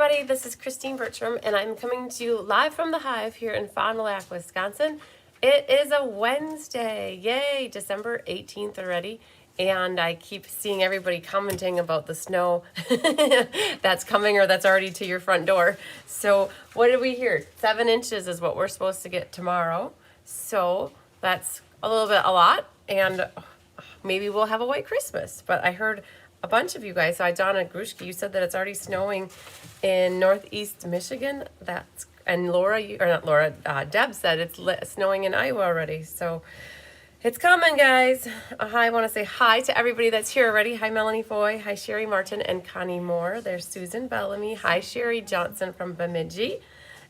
everybody, this is Christine Bertram, and I'm coming to you live from the Hive here in Fond du Lac, Wisconsin. It is a Wednesday, yay, December 18th already, and I keep seeing everybody commenting about the snow that's coming or that's already to your front door. So what did we hear? 7 inches is what we're supposed to get tomorrow, so that's a little bit a lot, and maybe we'll have a white Christmas. But I heard a bunch of you guys, so Donna Grushki, you said that it's already snowing in northeast Michigan. And Laura, or not Laura, Deb said it's snowing in Iowa already. So it's coming, guys. I want to say hi to everybody that's here already. Hi, Melanie Foy. Hi, Sherry Martin and Connie Moore. There's Susan Bellamy. Hi, Sherry Johnson from Bemidji.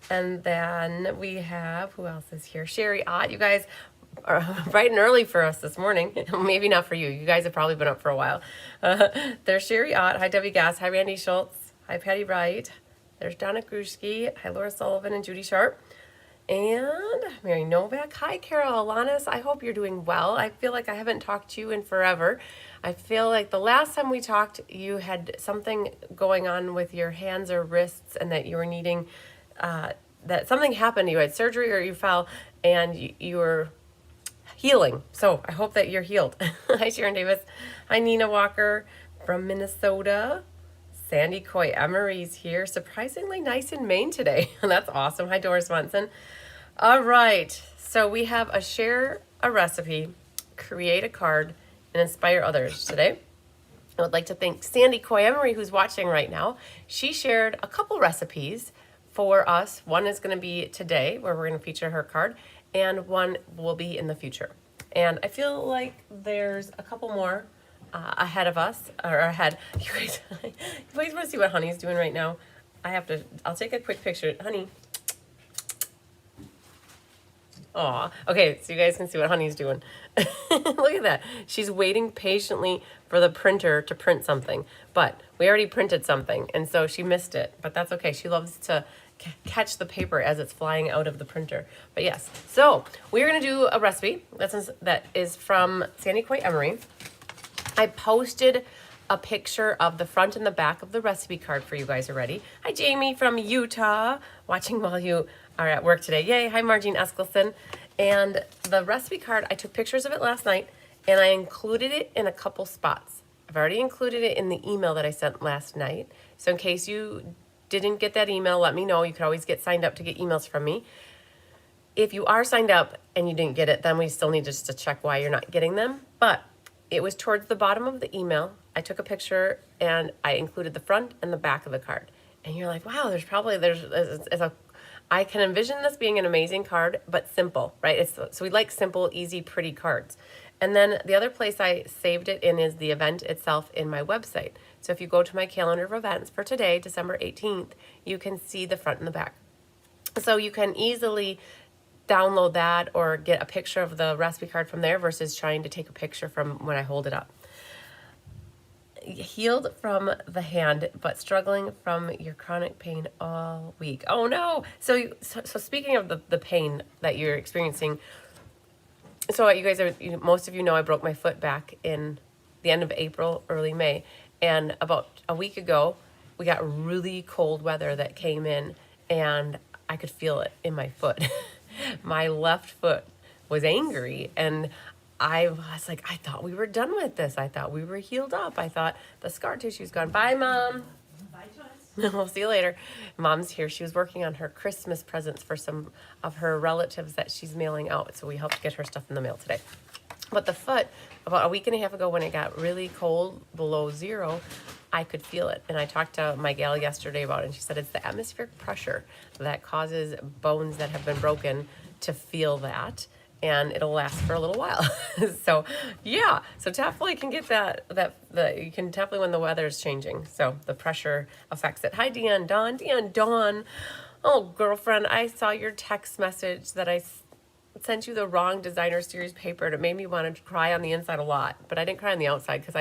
And then we have, who else is here? Sherry Ott. You guys are bright and early for us this morning. Maybe not for you. You guys have probably been up for a while. There's Sherry Ott. Hi, Debbie Gass. Hi, Randy Schultz. Hi, Patty Wright. There's Donna Grushki. Hi, Laura Sullivan and Judy Sharp. And Mary Novak. Hi, Carol Alanis. I hope you're doing well. I feel like I haven't talked to you in forever. I feel like the last time we talked, you had something going on with your hands or wrists and that you were needing, that something happened. You had surgery or you fell and you were healing. So I hope that you're healed. Hi, Sharon Davis. Hi, Nina Walker from Minnesota. Sandy Coy Emery's here. Surprisingly nice in Maine today. That's awesome. Hi, Doris Munson. All right. So we have a share a recipe, create a card, and inspire others today. I would like to thank Sandy Coy Emery, who's watching right now. She shared a couple recipes for us. One is going to be today, where we're going to feature her card, and one will be in the future. And I feel like there's a couple more ahead of us, or ahead. You guys want to see what Honey's doing right now? I'll take a quick picture. Honey. Aw. Okay, so you guys can see what Honey's doing. Look at that. She's waiting patiently for the printer to print something. But we already printed something, and so she missed it. But that's okay. She loves to catch the paper as it's flying out of the printer. But yes, so we're going to do a recipe that is from Sandy Coy Emery. I posted a picture of the front and the back of the recipe card for you guys already. Hi, Jamie from Utah, watching while you are at work today. Yay. Hi, Margene Eskelson. And the recipe card, I took pictures of it last night, and I included it in a couple spots. I've already included it in the email that I sent last night. So in case you didn't get that email, let me know. You could always get signed up to get emails from me. If you are signed up and you didn't get it, then we still need just to check why you're not getting them. But it was towards the bottom of the email. I took a picture and I included the front and the back of the card. And you're like, wow, I can envision this being an amazing card, but simple, right? So we like simple, easy, pretty cards. And then the other place I saved it in is the event itself in my website. So if you go to my calendar of events for today, December 18th, you can see the front and the back. So you can easily download that or get a picture of the recipe card from there versus trying to take a picture from when I hold it up. Healed from the hand, but struggling from your chronic pain all week. Oh no! So speaking of the pain that you're experiencing, so you guys most of you know I broke my foot back in the end of April, early May, and about a week ago we got really cold weather that came in, and I could feel it in my foot. My left foot was angry, and I was like, I thought we were done with this. I thought we were healed up. I thought the scar tissue's gone. Bye, Mom. Bye, Joyce. We'll see you later. Mom's here. She was working on her Christmas presents for some of her relatives that she's mailing out, so we helped get her stuff in the mail today. But the foot, about a week and a half ago when it got really cold, below zero, I could feel it. And I talked to my gal yesterday about it, and she said it's the atmospheric pressure that causes bones that have been broken to feel that, and it'll last for a little while. So yeah, so definitely can get that you can definitely when the weather is changing. So the pressure affects it. Hi, Deanne Dawn. Oh, girlfriend, I saw your text message that I sent you the wrong designer series paper, and it made me want to cry on the inside a lot, but I didn't cry on the outside because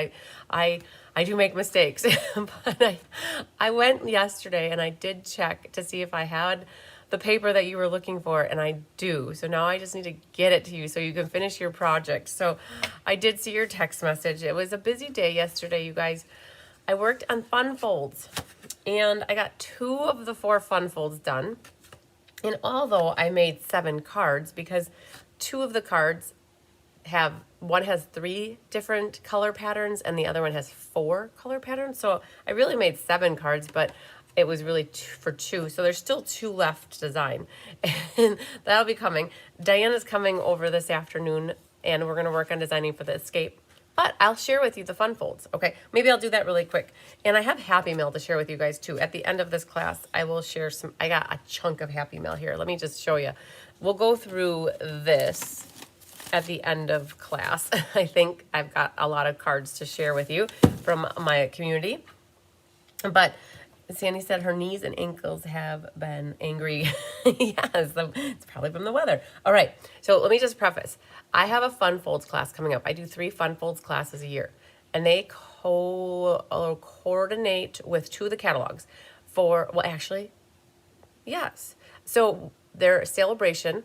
I do make mistakes. But I went yesterday and I did check to see if I had the paper that you were looking for, and I do. So now I just need to get it to you so you can finish your project. So I did see your text message. It was a busy day yesterday, you guys. I worked on fun folds, And I got 2 of the 4 fun folds done. And although I made 7 cards, because 2 of the cards one has 3 different color patterns and the other one has 4 color patterns. So I really made 7 cards, but it was really for 2. So there's still 2 left to design. And that'll be coming. Diana's coming over this afternoon and we're going to work on designing for the escape. But I'll share with you the fun folds. Okay, maybe I'll do that really quick. And I have Happy Mail to share with you guys too. At the end of this class, I will share some, I got a chunk of Happy Mail here. Let me just show you. We'll go through this at the end of class. I think I've got a lot of cards to share with you from my community. But Sandy said her knees and ankles have been angry. Yes, it's probably from the weather. All right, so let me just preface. I have a Fun Folds class coming up. I do 3 Fun Folds classes a year, and they coordinate with 2 of the catalogs for, well, actually, yes. So their sale-a-bration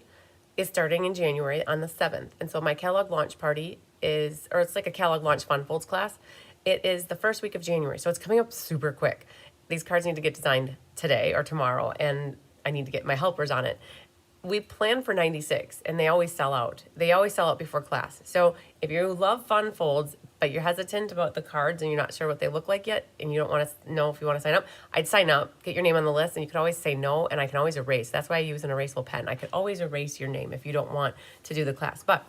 is starting in January on the 7th. And so my catalog launch party is, or it's like a catalog launch Fun Folds class. It is the first week of January. So it's coming up super quick. These cards need to get designed today or tomorrow, and I need to get my helpers on it. We plan for 96, and they always sell out. They always sell out before class. So if you love Fun Folds, but you're hesitant about the cards and you're not sure what they look like yet, and you don't want to know if you want to sign up, I'd sign up, get your name on the list, and you could always say no, and I can always erase. That's why I use an erasable pen. I could always erase your name if you don't want to do the class. But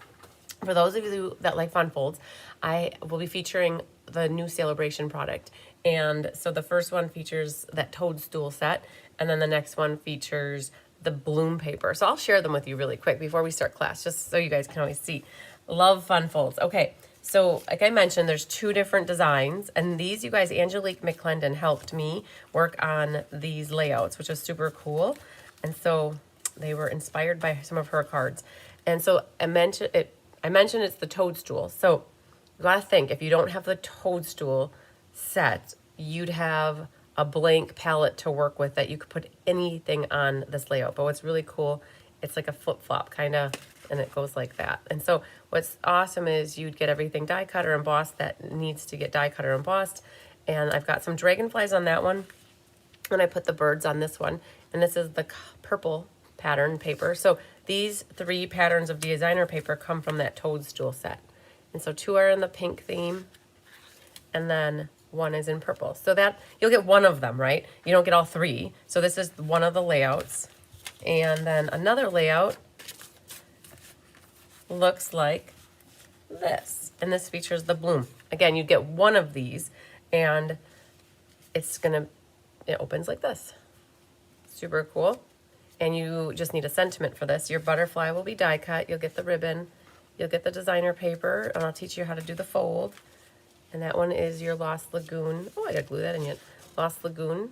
for those of you that like Fun Folds, I will be featuring the new sale-a-bration product. And so the first one features that toadstool set, and then the next one features the bloom paper. So I'll share them with you really quick before we start class, just so you guys can always see. Love Fun Folds. Okay, so like I mentioned, there's 2 different designs, and these, you guys, Angelique McClendon helped me work on these layouts, which is super cool. And so they were inspired by some of her cards. And so I mentioned it's the toadstool. So you gotta think, if you don't have the toadstool set, you'd have a blank palette to work with that you could put anything on this layout. But what's really cool, it's like a flip-flop kind of, and it goes like that. And so what's awesome is you'd get everything die cut or embossed that needs to get die cut or embossed. And I've got some dragonflies on that one, and I put the birds on this one. And this is the purple pattern paper. So these 3 patterns of designer paper come from that toadstool set. And so 2 are in the pink theme, and then 1 is in purple. So that you'll get 1 of them, right? You don't get all 3. So this is one of the layouts. And then another layout looks like this. And this features the bloom. Again, you get 1 of these, and it opens like this. Super cool. And you just need a sentiment for this. Your butterfly will be die cut. You'll get the ribbon. You'll get the designer paper, and I'll teach you how to do the fold. And that one is your Lost Lagoon. Oh, I gotta glue that in yet. Lost Lagoon.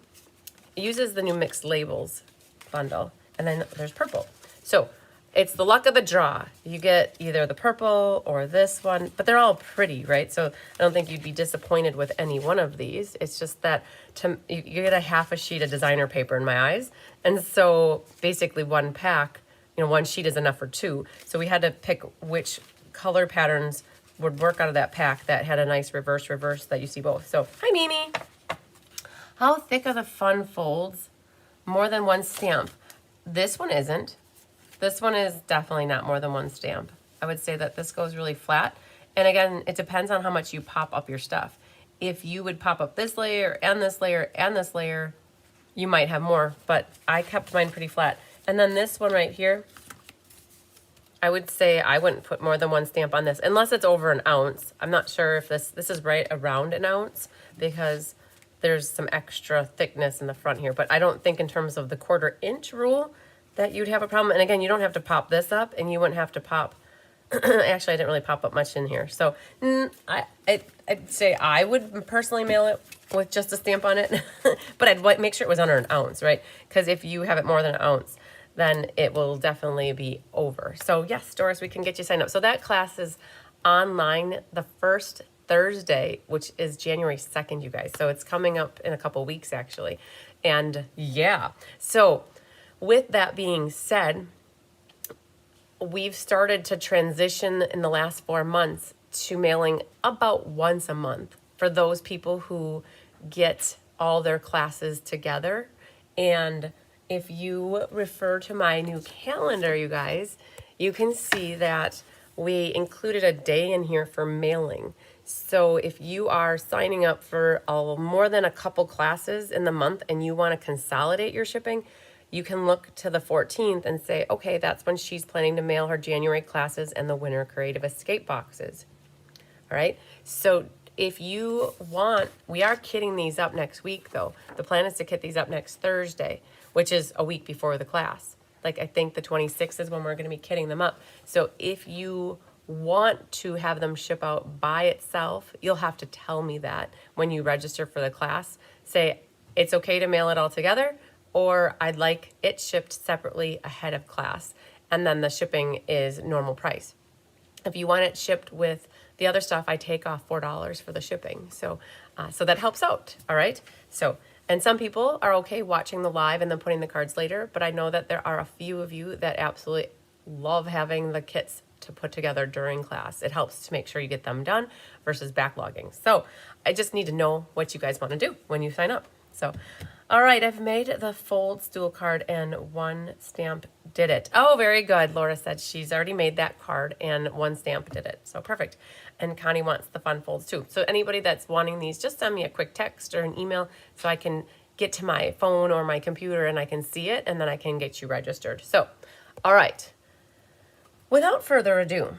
It uses the new Mixed Labels bundle. And then there's purple. So it's the luck of the draw. You get either the purple or this one, but they're all pretty, right? So I don't think you'd be disappointed with any one of these. It's just that you get a half a sheet of designer paper in my eyes. And so basically 1 pack, 1 sheet is enough for 2. So we had to pick which color patterns would work out of that pack that had a nice reverse that you see both. So, hi Mimi. How thick are the Fun Folds? More than 1 stamp. This one isn't. This one is definitely not more than 1 stamp. I would say that this goes really flat. And again, it depends on how much you pop up your stuff. If you would pop up this layer and this layer and this layer, you might have more, but I kept mine pretty flat. And then this one right here, I would say I wouldn't put more than 1 stamp on this, unless it's over an ounce. I'm not sure if this is right around an ounce, because there's some extra thickness in the front here. But I don't think in terms of the 1/4 inch rule that you'd have a problem. And again, you don't have to pop this up, and you wouldn't have to pop, actually I didn't really pop up much in here. So I'd say I would personally mail it with just a stamp on it, but I'd make sure it was under an ounce, right? Because if you have it more than an ounce, then it will definitely be over. So yes, Doris, we can get you signed up. So that class is online the first Thursday, which is January 2nd, you guys. So it's coming up in a couple weeks, actually. And yeah, so with that being said, we've started to transition in the last 4 months to mailing about once a month for those people who get all their classes together. And if you refer to my new calendar, you guys, you can see that we included a day in here for mailing. So if you are signing up for more than a couple classes in the month and you want to consolidate your shipping, you can look to the 14th and say, okay, that's when she's planning to mail her January classes and the winter creative escape boxes. All right. So if you want, we are kitting these up next week though. The plan is to kit these up next Thursday, which is a week before the class. Like I think the 26th is when we're going to be kitting them up. So if you want to have them ship out by itself, you'll have to tell me that when you register for the class. Say it's okay to mail it all together, or I'd like it shipped separately ahead of class, and then the shipping is normal price. If you want it shipped with the other stuff, I take off $4 for the shipping. So that helps out. All right. So, and some people are okay watching the live and then putting the cards later, but I know that there are a few of you that absolutely love having the kits to put together during class. It helps to make sure you get them done versus backlogging. So I just need to know what you guys want to do when you sign up. So, all right, I've made the folds dual card and one stamp did it. Oh, very good. Laura said she's already made that card and one stamp did it. So perfect. And Connie wants the fun folds too. So anybody that's wanting these, just send me a quick text or an email so I can get to my phone or my computer and I can see it and then I can get you registered. So, all right. Without further ado,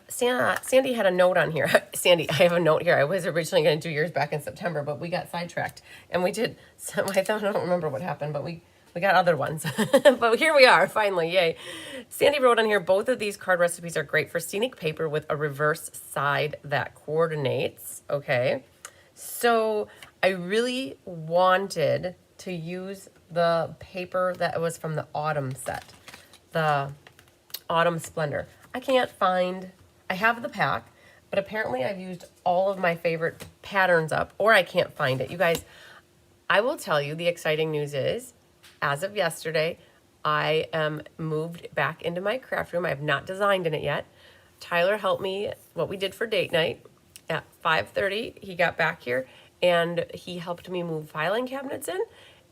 Sandy had a note on here. Sandy, I have a note here. I was originally going to do yours back in September, but we got sidetracked. And we did, so I don't remember what happened, but we got other ones. But here we are, finally, yay. Sandy wrote on here, both of these card recipes are great for scenic paper with a reverse side that coordinates. Okay, so I really wanted to use the paper that was from the autumn set, the Autumn Splendor. I can't find, I have the pack, but apparently I've used all of my favorite patterns up, or I can't find it. You guys, I will tell you the exciting news is, as of yesterday, I am moved back into my craft room. I have not designed in it yet. Tyler helped me, what we did for date night at 5:30. He got back here and he helped me move filing cabinets in,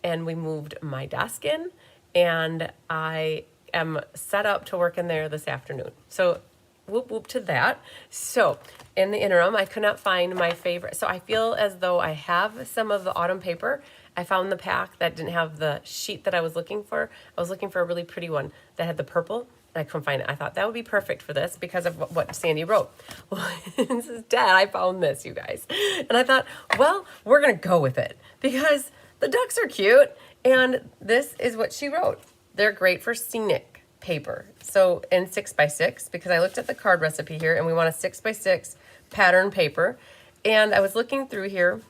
and we moved my desk in, and I am set up to work in there this afternoon. So whoop whoop to that. So in the interim, I could not find my favorite. So I feel as though I have some of the autumn paper. I found the pack that didn't have the sheet that I was looking for. I was looking for a really pretty one that had the purple, and I couldn't find it. I thought that would be perfect for this because of what Sandy wrote. Well, this is Dad. I found this, you guys. And I thought, well, we're going to go with it because the ducks are cute. And this is what she wrote. They're great for scenic paper. So in 6x6, because I looked at the card recipe here and we want a 6x6 pattern paper. And I was looking through here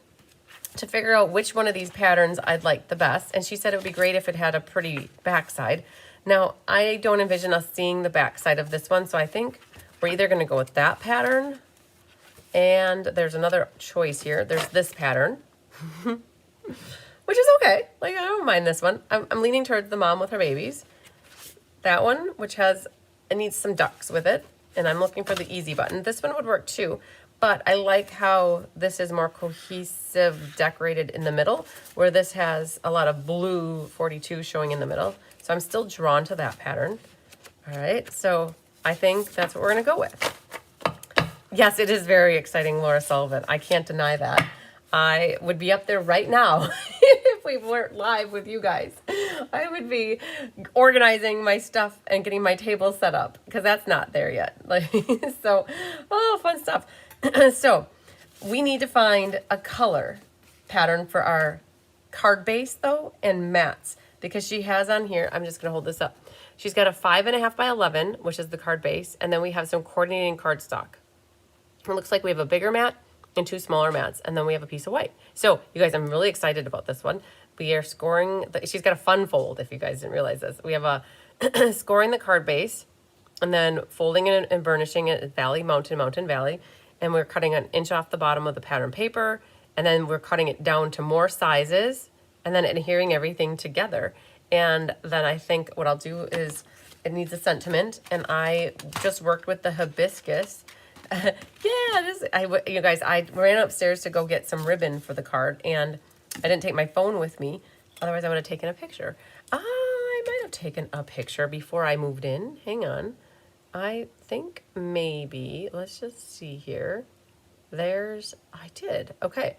to figure out which one of these patterns I'd like the best. And she said it would be great if it had a pretty backside. Now, I don't envision us seeing the backside of this one. So I think we're either going to go with that pattern. And there's another choice here. There's this pattern. Which is okay. Like, I don't mind this one. I'm leaning towards the mom with her babies. That one, which has, it needs some ducks with it. And I'm looking for the easy button. This one would work too. But I like how this is more cohesive, decorated in the middle, where this has a lot of blue 42 showing in the middle. So I'm still drawn to that pattern. All right. So I think that's what we're going to go with. Yes, it is very exciting, Laura Sullivan. I can't deny that. I would be up there right now if we weren't live with you guys. I would be organizing my stuff and getting my table set up because that's not there yet. So, oh, fun stuff. So we need to find a color pattern for our card base though and mats, because she has on here, I'm just going to hold this up. She's got a 5.5 by 11, which is the card base. And then we have some coordinating cardstock. It looks like we have a bigger mat and 2 smaller mats, and then we have a piece of white. So you guys, I'm really excited about this one. We are scoring, she's got a fun fold, if you guys didn't realize this. We have a scoring the card base, and then folding it and burnishing it at Valley, Mountain, Mountain, Valley. And we're cutting an inch off the bottom of the pattern paper, and then we're cutting it down to more sizes, and then adhering everything together. And then I think what I'll do is, it needs a sentiment, and I just worked with the hibiscus. Yeah, you guys, I ran upstairs to go get some ribbon for the card, and I didn't take my phone with me. Otherwise, I would have taken a picture. I might have taken a picture before I moved in. Hang on. I think maybe, let's just see here. I did. Okay.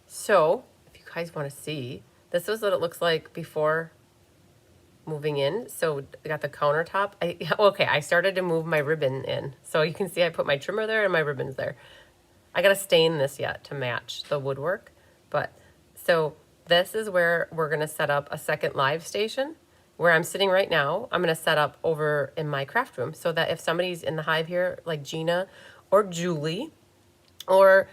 So, if you guys want to see, this is what it looks like before moving in. So I got the countertop. Okay, I started to move my ribbon in. So you can see I put my trimmer there and my ribbons there. I got to stain this yet to match the woodwork. But so this is where we're going to set up a second live station. Where I'm sitting right now, I'm going to set up over in my craft room so that if somebody's in the hive here, like Gina or Julie or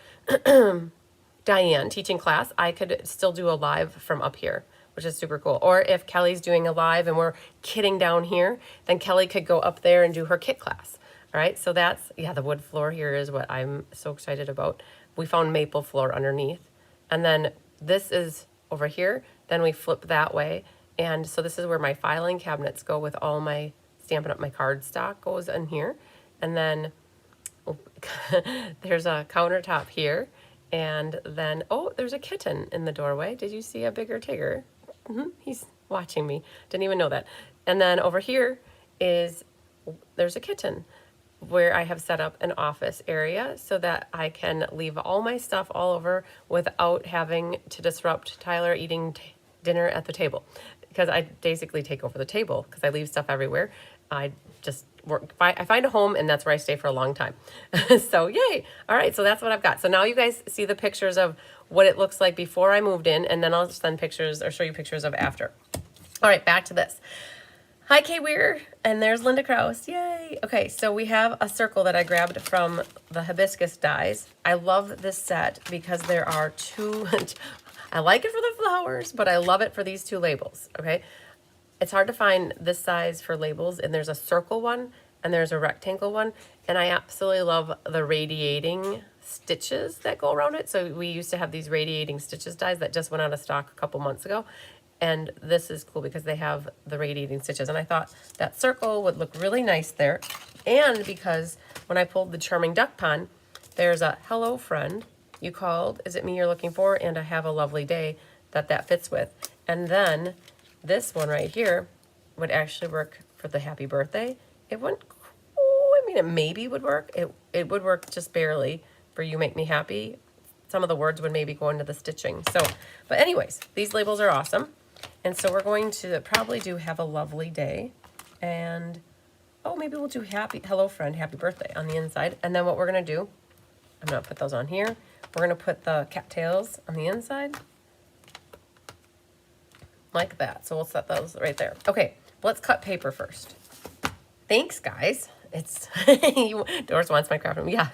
Diane teaching class, I could still do a live from up here, which is super cool. Or if Kelly's doing a live and we're kitting down here, then Kelly could go up there and do her kit class. All right, so that's, yeah, the wood floor here is what I'm so excited about. We found maple floor underneath. And then this is over here. Then we flip that way. And so this is where my filing cabinets go with all my Stampin' Up! My card stock goes in here. And then there's a countertop here. And then, oh, there's a kitten in the doorway. Did you see a bigger Tigger? He's watching me. Didn't even know that. And then over here there's a kitten where I have set up an office area so that I can leave all my stuff all over without having to disrupt Tyler eating dinner at the table. Because I basically take over the table because I leave stuff everywhere. I just work. I find a home and that's where I stay for a long time. So yay. All right. So that's what I've got. So now you guys see the pictures of what it looks like before I moved in, and then I'll send pictures or show you pictures of after. All right. Back to this. Hi, Kay Weir. And there's Linda Krause. Yay. Okay. So we have a circle that I grabbed from the hibiscus dies. I love this set because there are two. I like it for the flowers, but I love it for these two labels. Okay. It's hard to find this size for labels, and there's a circle one and there's a rectangle one, and I absolutely love the radiating stitches that go around it. So we used to have these radiating stitches dies that just went out of stock a couple months ago, and this is cool because they have the radiating stitches, and I thought that circle would look really nice there. And because when I pulled the Charming Duck Pond, there's a hello friend, you called, is it me you're looking for, and I have a lovely day that fits with. And then this one right here would actually work for the happy birthday. It wouldn't, I mean, it maybe would work. It would work just barely for you make me happy. Some of the words would maybe go into the stitching. So, but anyways, these labels are awesome. And so we're going to probably do have a lovely day. And, oh, maybe we'll do hello friend, happy birthday on the inside. And then what we're going to do, I'm going to put those on here. We're going to put the cattails on the inside. Like that. So we'll set those right there. Okay, let's cut paper first. Thanks, guys. It's Doris wants my craft room. Yeah.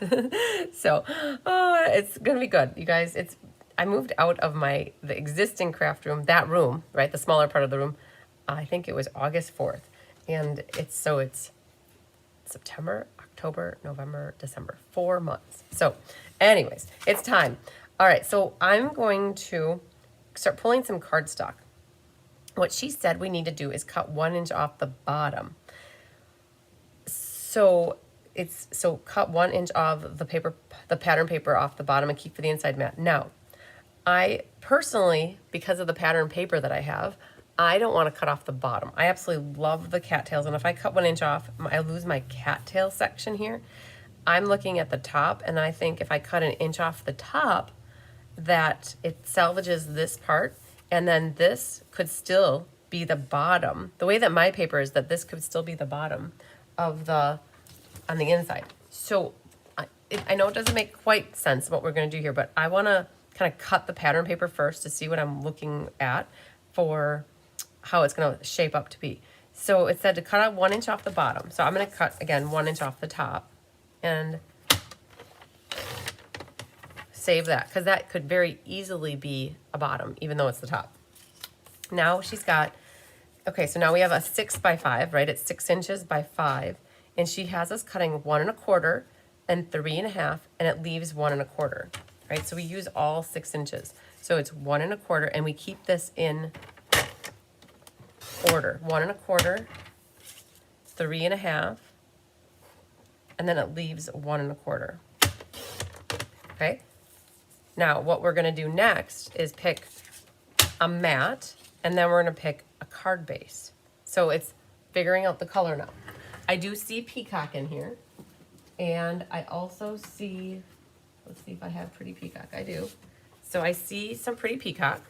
So it's gonna be good, you guys. I moved out of the existing craft room, that room, right? The smaller part of the room. I think it was August 4th. And it's September, October, November, December, 4 months. So anyways, it's time. All right, so I'm going to start pulling some cardstock. What she said we need to do is cut 1 inch off the bottom. So cut 1 inch of the pattern paper off the bottom and keep for the inside mat. Now, I personally, because of the pattern paper that I have, I don't want to cut off the bottom. I absolutely love the cattails, and if I cut 1 inch off, I lose my cattail section here. I'm looking at the top, and I think if I cut 1 inch off the top, that it salvages this part. And then this could still be the bottom. The way that my paper is that this could still be the bottom on the inside. So I know it doesn't make quite sense what we're going to do here, but I want to kind of cut the pattern paper first to see what I'm looking at for how it's going to shape up to be. So it said to cut out 1 inch off the bottom. So I'm going to cut, again, 1 inch off the top and save that, because that could very easily be a bottom, even though it's the top. Now she's got, okay, so now we have a 6 by 5, right? It's 6 inches by 5, and she has us cutting 1 1/4 and 3 1/2, and it leaves 1 1/4, right? So we use all 6 inches. So it's 1 1/4, and we keep this in order: 1 1/4, 3 1/2, and then it leaves 1 1/4. Okay. Now, what we're going to do next is pick a matte, and then we're going to pick a card base. So it's figuring out the color now. I do see peacock in here, and I also see, let's see if I have pretty peacock. I do. So I see some pretty peacock,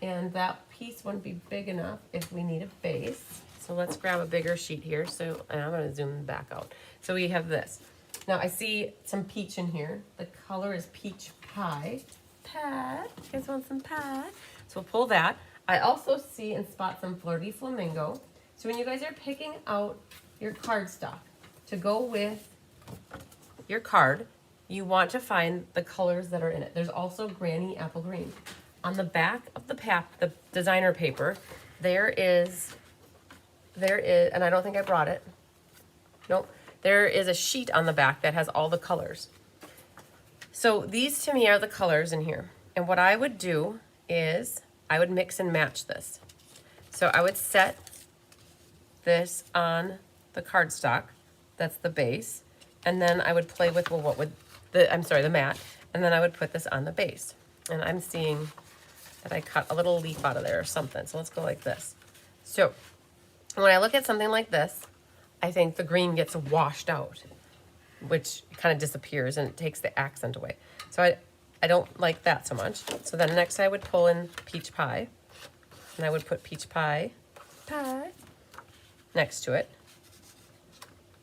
and that piece wouldn't be big enough if we need a base. So let's grab a bigger sheet here. So, and I'm going to zoom back out. So we have this. Now I see some peach in here. The color is peach pie. Pie. You guys want some pie? So we'll pull that. I also see and spot some flirty flamingo. So when you guys are picking out your cardstock to go with your card, you want to find the colors that are in it. There's also Granny Apple Green. On the back of the designer paper, there is, and I don't think I brought it. Nope. There is a sheet on the back that has all the colors. So these to me are the colors in here. And what I would do is I would mix and match this. So I would set this on the cardstock. That's the base. And then I would play with, well, the matte. And then I would put this on the base. And I'm seeing that I cut a little leaf out of there or something. So let's go like this. So when I look at something like this, I think the green gets washed out, which kind of disappears and it takes the accent away. So I don't like that so much. So then next I would pull in peach pie, and I would put peach pie next to it.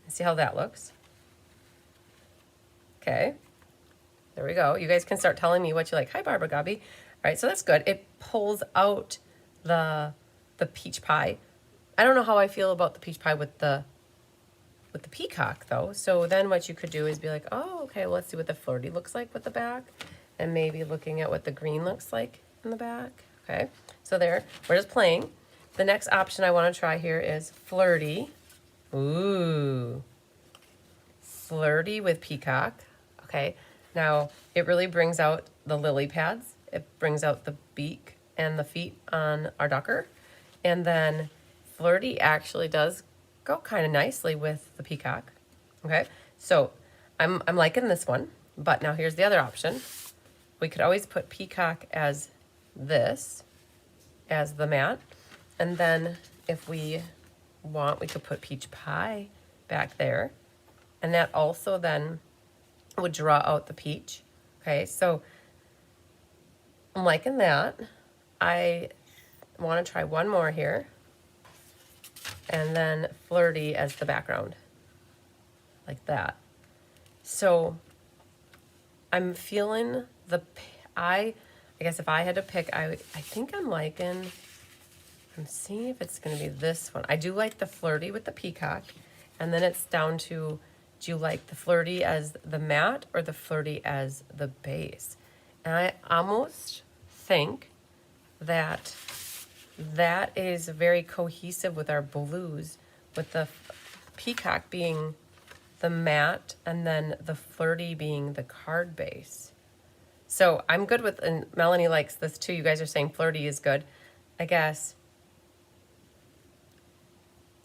See how that looks? Okay, there we go. You guys can start telling me what you like. Hi, Barbara Gobby. All right, so that's good. It pulls out the peach pie. I don't know how I feel about the peach pie with the peacock though. So then what you could do is be like, oh, okay, well, let's see what the flirty looks like with the back, and maybe looking at what the green looks like in the back. Okay, so there, we're just playing. The next option I want to try here is flirty. Ooh, flirty with peacock. Okay, now it really brings out the lily pads. It brings out the beak and the feet on our ducker. And then flirty actually does go kind of nicely with the peacock. Okay, so I'm liking this one, but now here's the other option. We could always put peacock as this, as the matte, and then if we want, we could put peach pie back there, and that also then would draw out the peach. Okay, so I'm liking that. I want to try one more here, and then flirty as the background, like that. So I'm feeling I guess if I had to pick, I think I'm liking, I'm seeing if it's going to be this one. I do like the flirty with the peacock, and then it's down to, do you like the flirty as the matte or the flirty as the base? And I almost think that that is very cohesive with our blues, with the peacock being the matte and then the flirty being the card base. So I'm good with, and Melanie likes this too. You guys are saying flirty is good. I guess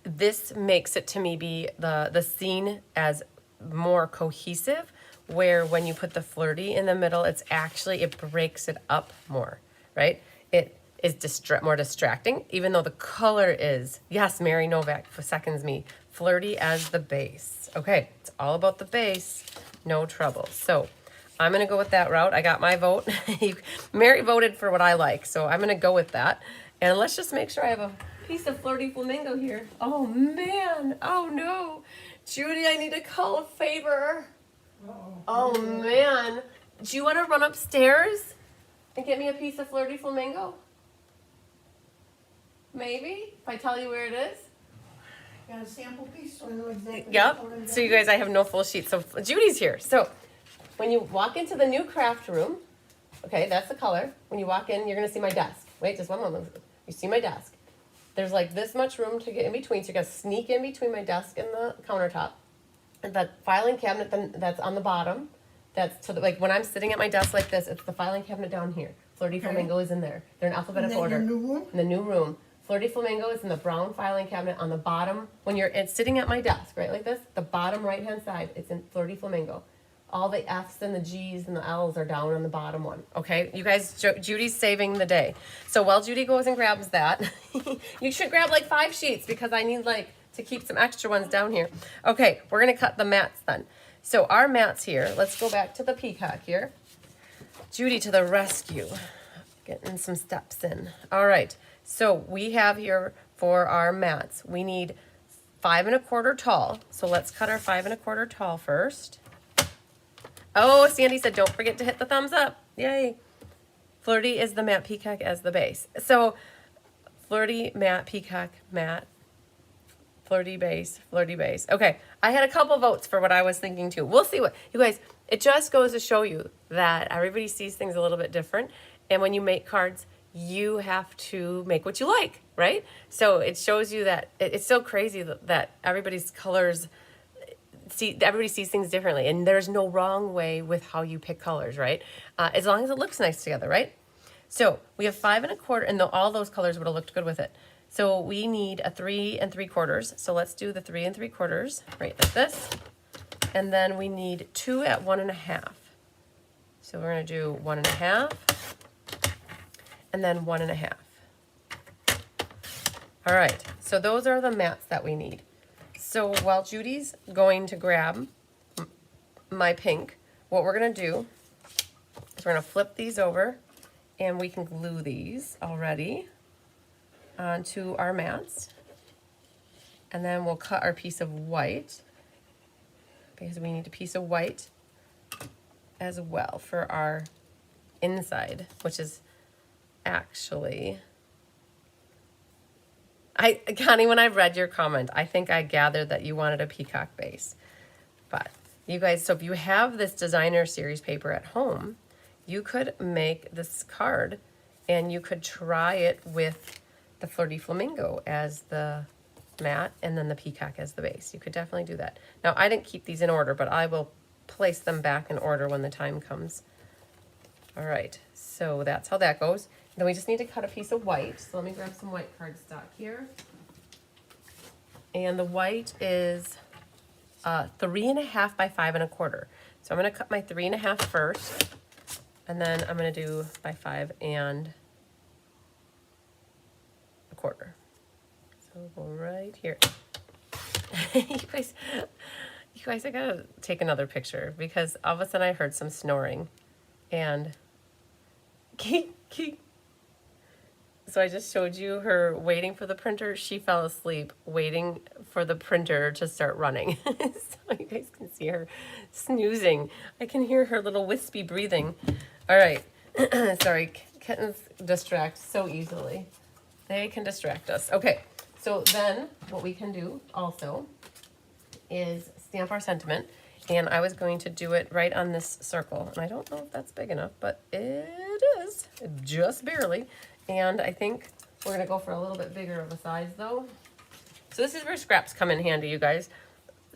this makes it to me be the scene as more cohesive, where when you put the flirty in the middle, it's actually, it breaks it up more, right? It is more distracting, even though the color is, yes, Mary Novak seconds me, flirty as the base. Okay, it's all about the base, no trouble. So I'm gonna go with that route. I got my vote. Mary voted for what I like, so I'm gonna go with that. And let's just make sure I have a piece of flirty flamingo here. Oh man, oh no. Judy, I need to call a favor. Oh man. Do you wanna run upstairs and get me a piece of flirty flamingo? Maybe, if I tell you where it is. Got a sample piece so I know exactly. Yep, so you guys, I have no full sheet. So Judy's here. So when you walk into the new craft room, okay, that's the color. When you walk in, you're gonna see my desk. Wait, just one moment. You see my desk. There's like this much room to get in between, so you gotta sneak in between my desk and the countertop. And that filing cabinet that's on the bottom, that's to the, like when I'm sitting at my desk like this, it's the filing cabinet down here. Flirty Flamingo is in there. They're in alphabetical order. In the new room? In the new room. Flirty Flamingo is in the brown filing cabinet on the bottom. When you're sitting at my desk, right, like this, the bottom right-hand side, it's in Flirty Flamingo. all the F's and the G's and the L's are down on the bottom one. Okay, you guys, Judy's saving the day. So while Judy goes and grabs that, you should grab like 5 sheets because I need like to keep some extra ones down here. Okay, we're gonna cut the mats then. So our mats here, let's go back to the peacock here. Judy to the rescue, getting some steps in. All right, so we have here for our mats, we need 5 1/4 tall. So let's cut our 5 1/4 tall first. Oh, Sandy said, don't forget to hit the thumbs up. Yay. Flirty is the matte peacock as the base. So flirty, matte, peacock, matte, flirty base, flirty base. Okay, I had a couple votes for what I was thinking too. We'll see what, you guys, it just goes to show you that everybody sees things a little bit different. And when you make cards, you have to make what you like, right? So it shows you that it's so crazy that everybody's colors, everybody sees things differently, and there's no wrong way with how you pick colors, right? As long as it looks nice together, right? So we have 5 1/4, and all those colors would have looked good with it. So we need a 3 3/4. So let's do the 3 3/4 right like this, and then we need 2 at 1 1/2. So we're gonna do 1 1/2, and then 1 1/2. All right. So those are the mats that we need. So while Judy's going to grab my pink, what we're going to do is we're going to flip these over, and we can glue these already onto our mats. And then we'll cut our piece of white because we need a piece of white as well for our inside, which is actually... Connie, when I read your comment, I think I gathered that you wanted a peacock base. But you guys, so if you have this designer series paper at home, you could make this card and you could try it with the Flirty Flamingo as the mat and then the peacock as the base. You could definitely do that. Now, I didn't keep these in order, but I will place them back in order when the time comes. All right, so that's how that goes. Then we just need to cut a piece of white. So let me grab some white cardstock here. And the white is 3 1/2 by 5 1/4. So I'm going to cut my 3 1/2 first, and then I'm going to do by 5 1/4. So we'll go right here. you guys, I gotta take another picture because all of a sudden I heard some snoring, and so I just showed you her waiting for the printer. She fell asleep waiting for the printer to start running. So you guys can see her snoozing. I can hear her little wispy breathing. All right. Sorry, kittens distract so easily. They can distract us. Okay, so then what we can do also is stamp our sentiment. And I was going to do it right on this circle. And I don't know if that's big enough, but it is, just barely. And I think we're going to go for a little bit bigger of a size, though. So this is where scraps come in handy, you guys.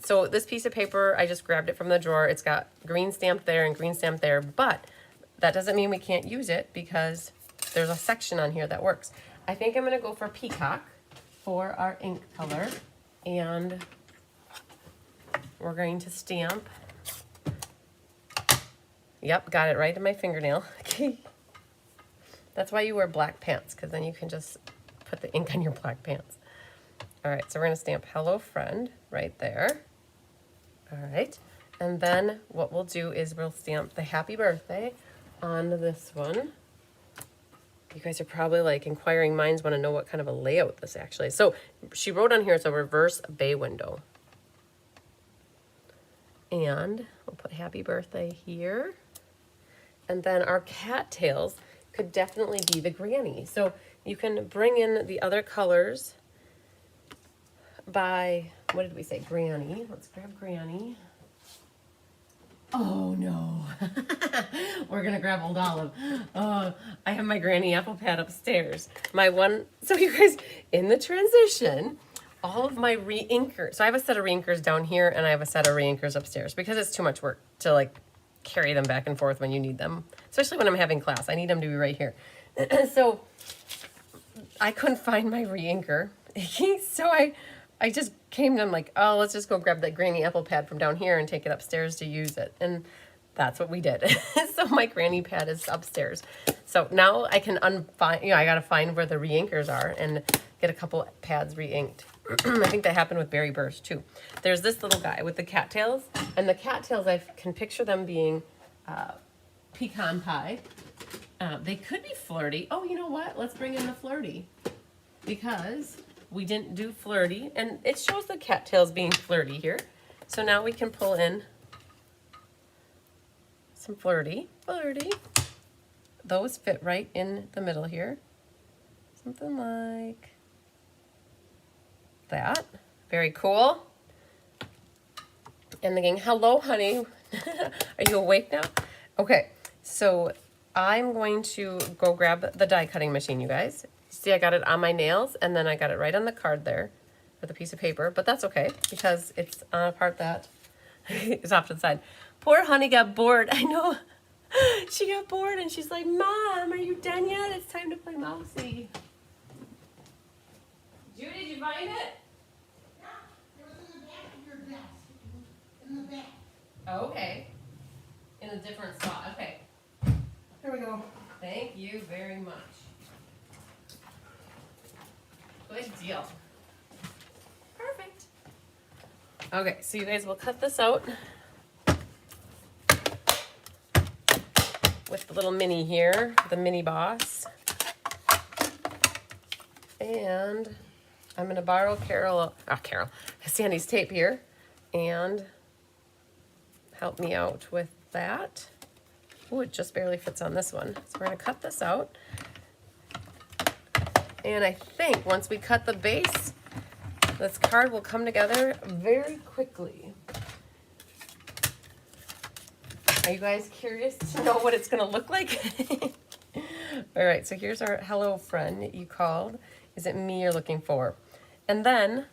So this piece of paper, I just grabbed it from the drawer. It's got green stamped there and green stamped there, but that doesn't mean we can't use it because there's a section on here that works. I think I'm going to go for peacock for our ink color, and we're going to stamp. Yep, got it right in my fingernail. That's why you wear black pants, because then you can just put the ink on your black pants. All right, so we're going to stamp Hello Friend right there. All right, and then what we'll do is we'll stamp the Happy Birthday on this one. You guys are probably like inquiring minds want to know what kind of a layout this actually is. So she wrote on here it's a reverse bay window. And we'll put Happy Birthday here. And then our cattails could definitely be the granny. So you can bring in the other colors by, what did we say, granny. Let's grab granny. Oh no, we're gonna grab Old Olive. Oh, I have my granny apple pad upstairs. So you guys, in the transition, all of my re-inkers, so I have a set of re-inkers down here and I have a set of re-inkers upstairs because it's too much work to like carry them back and forth when you need them, especially when I'm having class. I need them to be right here. So I couldn't find my re-inker. So I just came to, I'm like, oh, let's just go grab that granny apple pad from down here and take it upstairs to use it. And that's what we did. So my granny pad is upstairs. So now I can I gotta find where the re-inkers are and get a couple pads re-inked. I think that happened with Berry Burst too. There's this little guy with the cattails, and the cattails, I can picture them being pecan pie. They could be flirty. Oh, you know what? Let's bring in the flirty, because we didn't do flirty, and it shows the cattails being flirty here. So now we can pull in some flirty. Those fit right in the middle here. Something like that. Very cool. And the gang, hello, honey. Are you awake now? Okay, so I'm going to go grab the die cutting machine, you guys. See, I got it on my nails, and then I got it right on the card there with a piece of paper, but that's okay because it's on a part that is off to the side. Poor honey got bored. I know. She got bored and she's like, Mom, are you done yet? It's time to play mousy. Judy, did you find it? Yeah, it was in the back of your desk. In the back. Oh, okay. In a different spot. Okay. Here we go. Thank you very much. Good deal. Perfect. Okay, so you guys will cut this out with the little mini here, the mini boss. And I'm going to borrow Sandy's tape here and help me out with that. Oh, it just barely fits on this one. So we're going to cut this out. And I think once we cut the base, this card will come together very quickly. Are you guys curious to know what it's going to look like? All right, so here's our hello friend you called. Is it me you're looking for? And then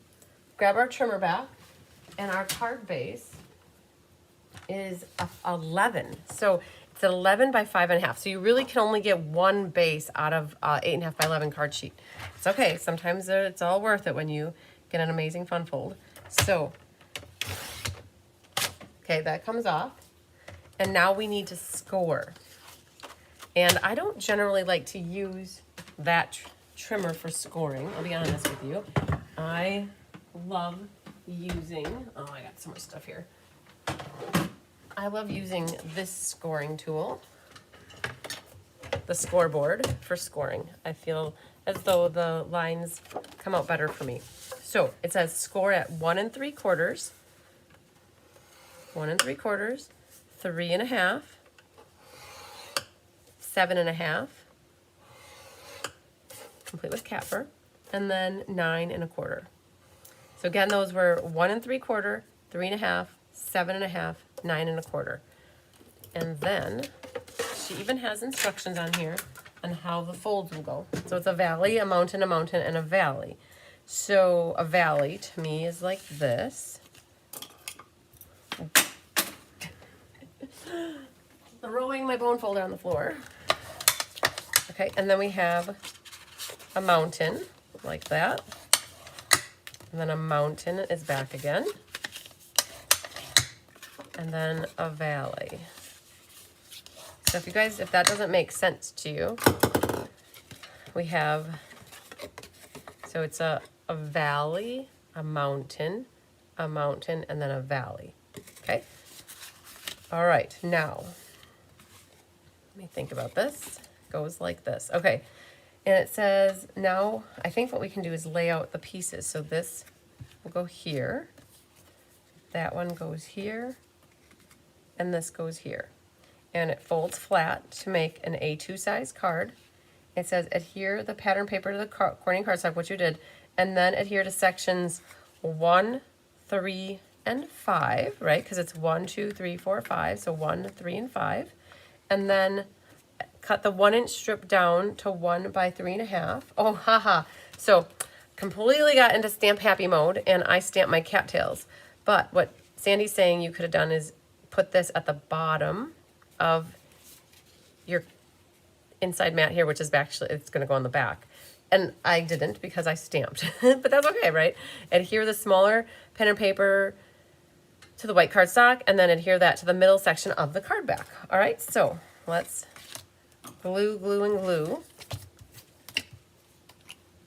grab our trimmer back, and our card base is 11. So it's 11 by 5.5. So you really can only get one base out of 8.5 by 11 card sheet. It's okay. Sometimes it's all worth it when you get an amazing fun fold. So, okay, that comes off. And now we need to score. And I don't generally like to use that trimmer for scoring. I'll be honest with you. I love using, oh, I got so much stuff here. I love using this scoring tool, the scoreboard, for scoring. I feel as though the lines come out better for me. So it says score at 1 3/4, 1 3/4, 3.5, 7.5, complete with capper, and then 9 1/4. So again, those were 1 3/4, 3.5, 7.5, 9 1/4. And then she even has instructions on here on how the folds will go. So it's a valley, a mountain, and a valley. So a valley to me is like this. Throwing my bone folder on the floor. Okay, and then we have a mountain like that. And then a mountain is back again. And then a valley. So if that doesn't make sense to you, we have, so it's a valley, a mountain, and then a valley. Okay? All right, now, let me think about this. Goes like this. Okay, and it says, now, I think what we can do is lay out the pieces. So this will go here, that one goes here, and this goes here. And it folds flat to make an A2 size card. It says adhere the pattern paper to the corning cardstock, which you did, and then adhere to sections 1, 3, and 5, right? Because it's 1, 2, 3, 4, 5, so 1, 3, and 5. And then cut the 1-inch strip down to 1 by 3.5. Oh, haha. So completely got into stamp happy mode, and I stamped my cattails. But what Sandy's saying you could have done is put this at the bottom of your inside mat here, which is actually, it's going to go on the back. And I didn't because I stamped, but that's okay, right? Adhere the smaller pen and paper to the white cardstock and then adhere that to the middle section of the card back. All right, so let's glue, glue, and glue.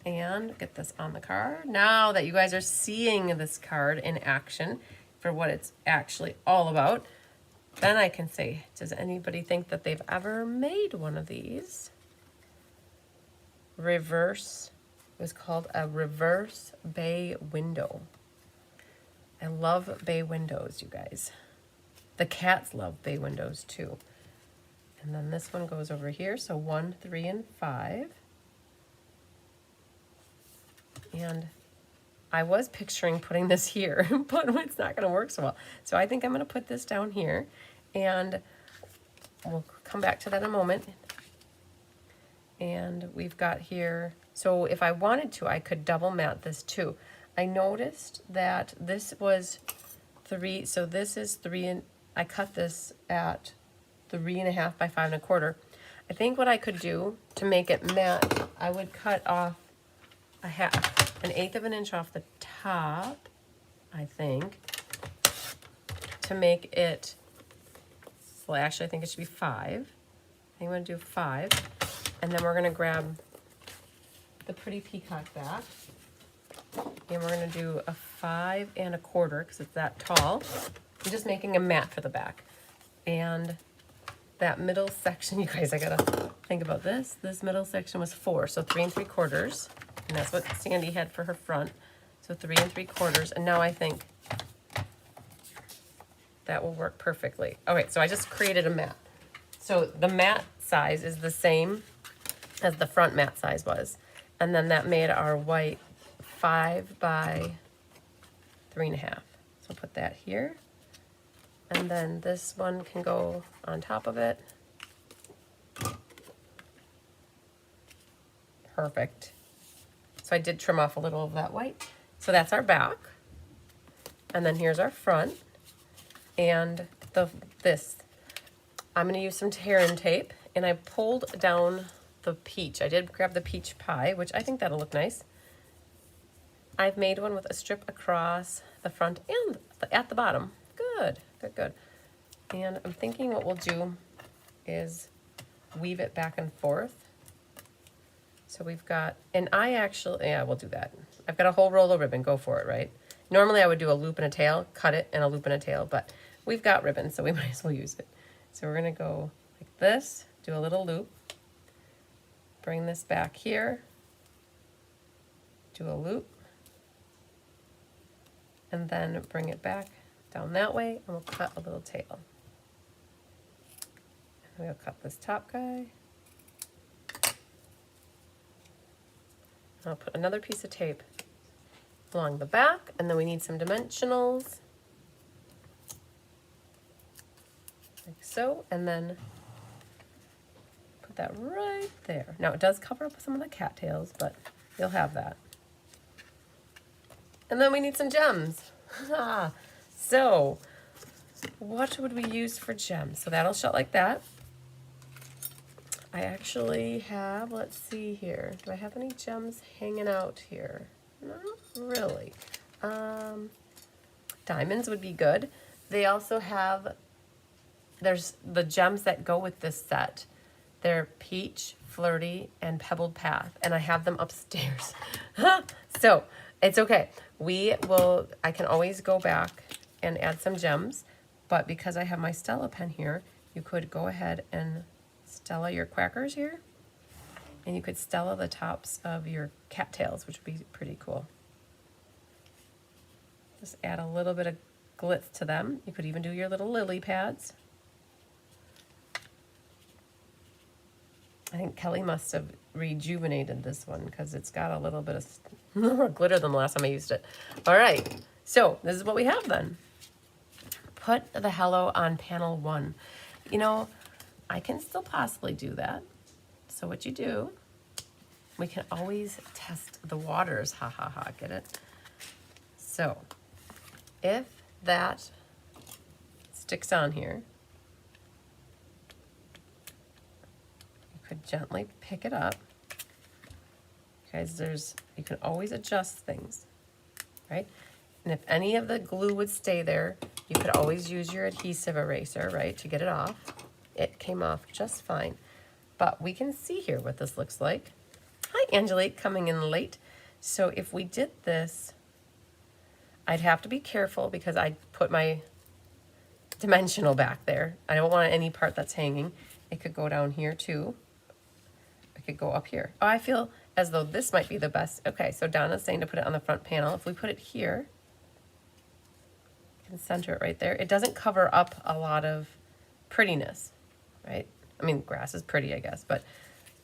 And get this on the card. Now that you guys are seeing this card in action for what it's actually all about, then I can say, does anybody think that they've ever made one of these? Reverse, it was called a reverse bay window. I love bay windows, you guys. The cats love bay windows too. And then this one goes over here, so 1, 3, and 5. And I was picturing putting this here, but it's not going to work so well. So I think I'm going to put this down here, and we'll come back to that in a moment. And we've got here, so if I wanted to, I could double mat this too. I noticed that this was 3, so this is 3, and I cut this at 3.5 by 5.25. I think what I could do to make it matte, I would cut off a half, 1/8 of an inch off the top, I think, to make it, well, actually, I think it should be 5. I think I'm going to do 5. And then we're going to grab the pretty peacock back. And we're going to do a 5.25 because it's that tall. I'm just making a mat for the back. And that middle section, you guys, I got to think about this. This middle section was 4, so 3.75. And that's what Sandy had for her front. So 3.75. And now I think that will work perfectly. All right, so I just created a mat. So the mat size is the same as the front mat size was. And then that made our white 5 by 3.5. So put that here. And then this one can go on top of it. Perfect. So I did trim off a little of that white. So that's our back. And then here's our front. And this. I'm going to use some tear-in tape. And I pulled down the peach. I did grab the peach pie, which I think that'll look nice. I've made one with a strip across the front and at the bottom. Good, good, good. And I'm thinking what we'll do is weave it back and forth. So we've got, and I actually, yeah, we'll do that. I've got a whole roll of ribbon, go for it, right? Normally I would do a loop and a tail, cut it and a loop and a tail, but we've got ribbon, so we might as well use it. So we're gonna go like this, do a little loop, bring this back here, do a loop, and then bring it back down that way, and we'll cut a little tail. And we'll cut this top guy. I'll put another piece of tape along the back, and then we need some dimensionals, like so, and then put that right there. Now it does cover up some of the cattails, but you'll have that. And then we need some gems. So what would we use for gems? So that'll shut like that. I actually have, let's see here. Do I have any gems hanging out here? Not really. Diamonds would be good. They also have, there's the gems that go with this set. They're peach, flirty, and pebbled path. And I have them upstairs. So it's okay. I can always go back and add some gems. But because I have my Stella pen here, you could go ahead and Stella your quackers here, and you could Stella the tops of your cattails, which would be pretty cool. Just add a little bit of glitz to them. You could even do your little lily pads. I think Kelly must have rejuvenated this one because it's got a little bit of more glitter than the last time I used it. All right, so this is what we have then. Put the hello on panel 1. You know, I can still possibly do that. So what you do, we can always test the waters, ha ha ha, get it? So if that sticks on here, you could gently pick it up. Guys, you can always adjust things, right? And if any of the glue would stay there, You could always use your adhesive eraser, right, to get it off. It came off just fine. But we can see here what this looks like. Hi, Angelique, coming in late. So if we did this, I'd have to be careful because I put my dimensional back there. I don't want any part that's hanging. It could go down here too. It could go up here. Oh, I feel as though this might be the best. Okay, so Donna's saying to put it on the front panel. If we put it here, you can center it right there. It doesn't cover up a lot of prettiness, right? I mean, grass is pretty, I guess, but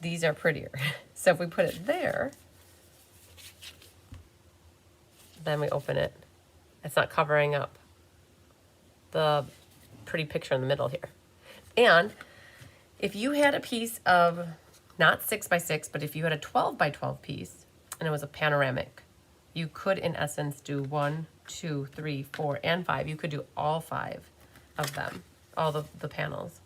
these are prettier. So if we put it there, then we open it. It's not covering up the pretty picture in the middle here. And if you had a piece of not 6x6, but if you had a 12x12 piece and it was a panoramic, you could in essence do 1, 2, 3, 4, and 5. You could do all 5 of them, all the panels.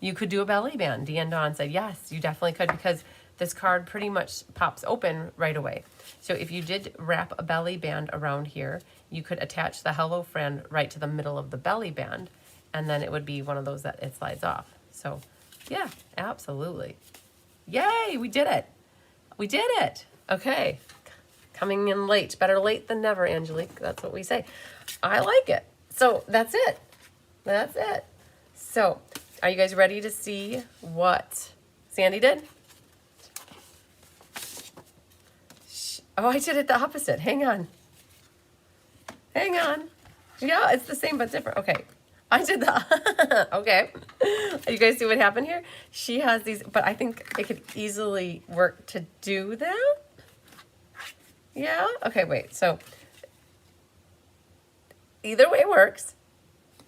You could do a belly band. Deanne Dawn said, yes, you definitely could, because this card pretty much pops open right away. So if you did wrap a belly band around here, you could attach the Hello Friend right to the middle of the belly band, and then it would be one of those that it slides off. So yeah, absolutely. Yay, we did it. We did it. Okay, coming in late. Better late than never, Angelique. That's what we say. I like it. So that's it. That's it. So are you guys ready to see what Sandy did? Oh, I did it the opposite. Hang on. Hang on. Yeah, it's the same but different. Okay. I did the, okay. You guys see what happened here? She has these, but I think it could easily work to do that. Yeah? Okay, wait. So either way works.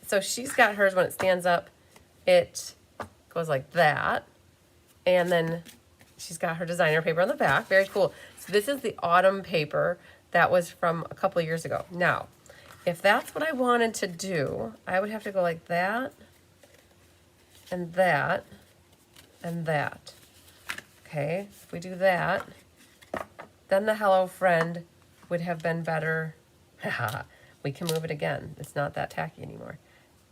So she's got hers when it stands up. It goes like that. And then she's got her designer paper on the back. Very cool. So this is the autumn paper that was from a couple of years ago. Now, if that's what I wanted to do, I would have to go like that, and that, and that. Okay, if we do that, then the Hello Friend would have been better. We can move it again. It's not that tacky anymore.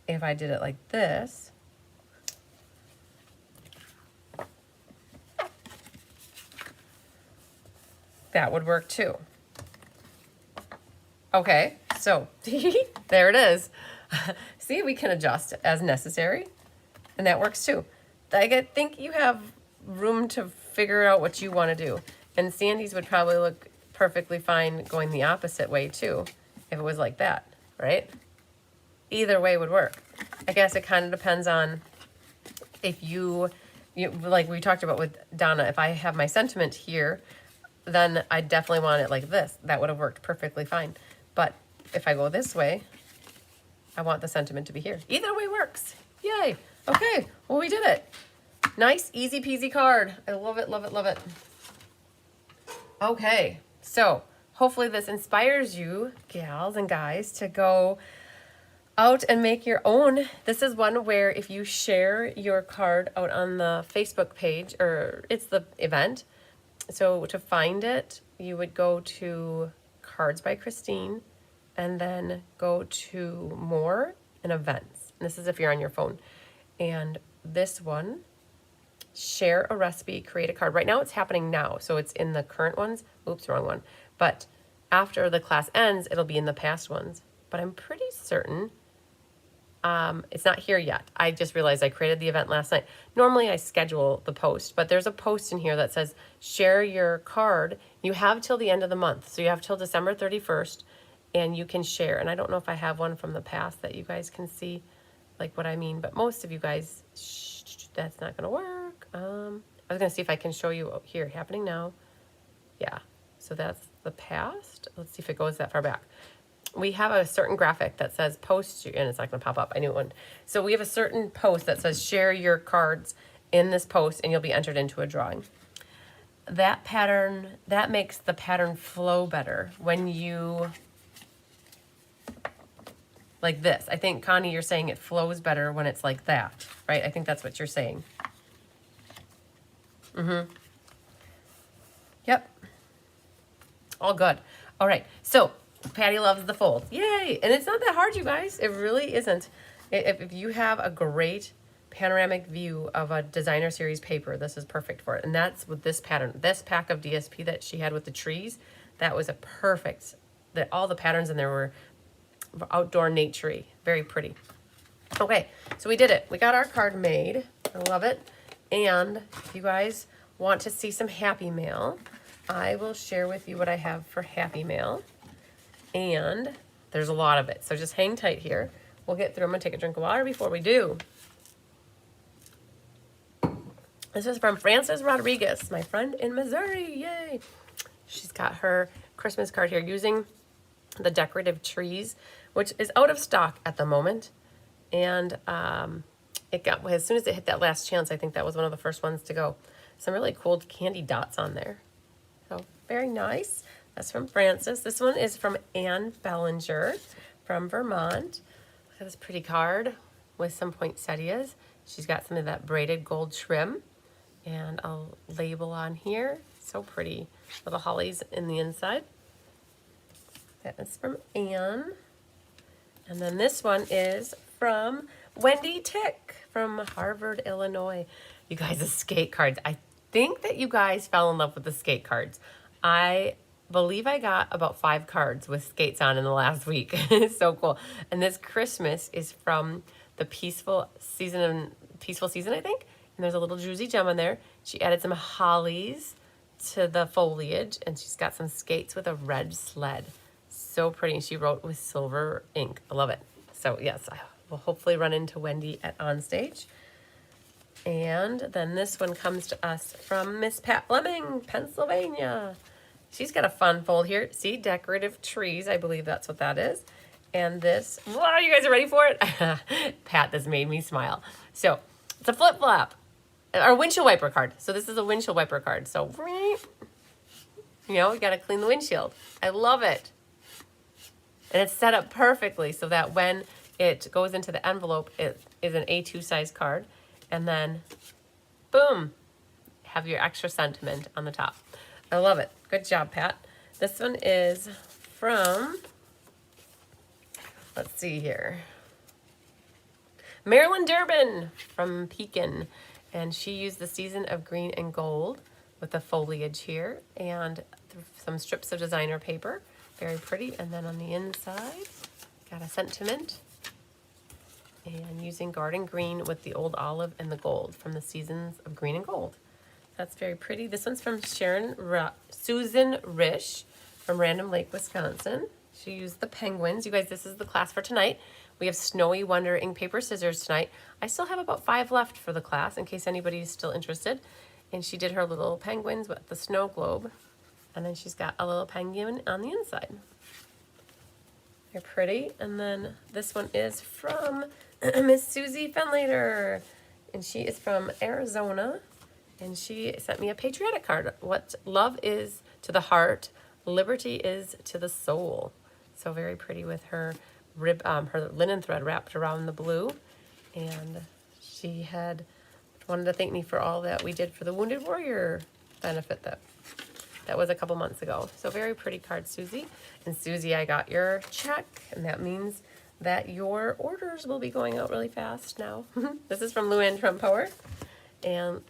If I did it like this, that would work too. Okay, so there it is. See, we can adjust as necessary, and that works too. I think you have room to figure out what you want to do. And Sandy's would probably look perfectly fine going the opposite way too, if it was like that, right? Either way would work. I guess it kind of depends on if you like we talked about with Donna, if I have my sentiment here, then I definitely want it like this. That would have worked perfectly fine. But if I go this way, I want the sentiment to be here. Either way works. Yay. Okay, well, we did it. Nice, easy peasy card. I love it, love it, love it. Okay, so hopefully this inspires you, gals and guys, to go out and make your own. This is one where if you share your card out on the Facebook page, or it's the event, so to find it, you would go to Cards by Christine and then go to More and Events. And this is if you're on your phone. And this one, share a recipe, create a card. Right now it's happening now, so it's in the current ones. Oops, wrong one. But after the class ends, it'll be in the past ones. But I'm pretty certain it's not here yet. I just realized I created the event last night. Normally I schedule the post, but there's a post in here that says share your card. You have till the end of the month. So you have till December 31st and you can share. And I don't know if I have one from the past that you guys can see like what I mean, but most of you guys, that's not gonna work. I was gonna see if I can show you here, happening now. Yeah, so that's the past. Let's see if it goes that far back. We have a certain graphic that says post, and it's not going to pop up. I knew it wouldn't. So we have a certain post that says share your cards in this post and you'll be entered into a drawing. That pattern, that makes the pattern flow better when you, like this. I think, Connie, you're saying it flows better when it's like that, right? I think that's what you're saying. Mm-hmm. Yep. All good. All right. So Patty loves the fold. Yay! And it's not that hard, you guys. It really isn't. If you have a great panoramic view of a designer series paper, this is perfect for it. And that's with this pattern. This pack of DSP that she had with the trees, that was a perfect, that all the patterns in there were outdoor naturey. Very pretty. Okay, so we did it. We got our card made. I love it. And if you guys want to see some Happy Mail, I will share with you what I have for Happy Mail. And there's a lot of it, so just hang tight here. We'll get through. I'm gonna take a drink of water before we do. This is from Frances Rodriguez, my friend in Missouri. Yay! She's got her Christmas card here using the decorative trees, which is out of stock at the moment. And it got, as soon as it hit that last chance, I think that was one of the first ones to go. Some really cool candy dots on there. So very nice. That's from Frances. This one is from Anne Bellinger from Vermont. Look at this pretty card with some poinsettias. She's got some of that braided gold trim and a label on here. So pretty. Little hollies in the inside. That is from Anne. And then this one is from Wendy Tick from Harvard, Illinois. You guys, the skate cards. I think that you guys fell in love with the skate cards. I believe I got about 5 cards with skates on in the last week. It's so cool. And this Christmas is from the Peaceful Season, I think. And there's a little druzy gem on there. She added some hollies to the foliage, and she's got some skates with a red sled. So pretty. And she wrote with silver ink. I love it. So yes, I will hopefully run into Wendy at Onstage. And then this one comes to us from Miss Pat Fleming, Pennsylvania. She's got a fun fold here. See, decorative trees. I believe that's what that is. And this, wow, you guys are ready for it? Pat, this made me smile. So it's a flip-flop, or windshield wiper card. So this is a windshield wiper card. So, you know, we got to clean the windshield. I love it. And it's set up perfectly so that when it goes into the envelope, it is an A2 size card. And then, boom, have your extra sentiment on the top. I love it. Good job, Pat. This one is from, let's see here, Marilyn Durbin from Pekin. And she used the Season of Green and Gold with the foliage here and some strips of designer paper. Very pretty. And then on the inside, got a sentiment. And using garden green with the old olive and the gold from the Seasons of Green and Gold. That's very pretty. This one's from Susan Risch from Random Lake, Wisconsin. She used the penguins. You guys, this is the class for tonight. We have Snowy Wonder ink, paper, scissors tonight. I still have about 5 left for the class in case anybody's still interested. And she did her little penguins with the snow globe. And then she's got a little penguin on the inside. They're pretty. And then this one is from Miss Susie Fenlater. And she is from Arizona. And she sent me a patriotic card. What love is to the heart, liberty is to the soul. So very pretty with her her linen thread wrapped around the blue. And she had wanted to thank me for all that we did for the Wounded Warrior benefit that was a couple months ago. So very pretty card, Susie. And Susie, I got your check, and that means that your orders will be going out really fast now. This is from Luann Trumpower. And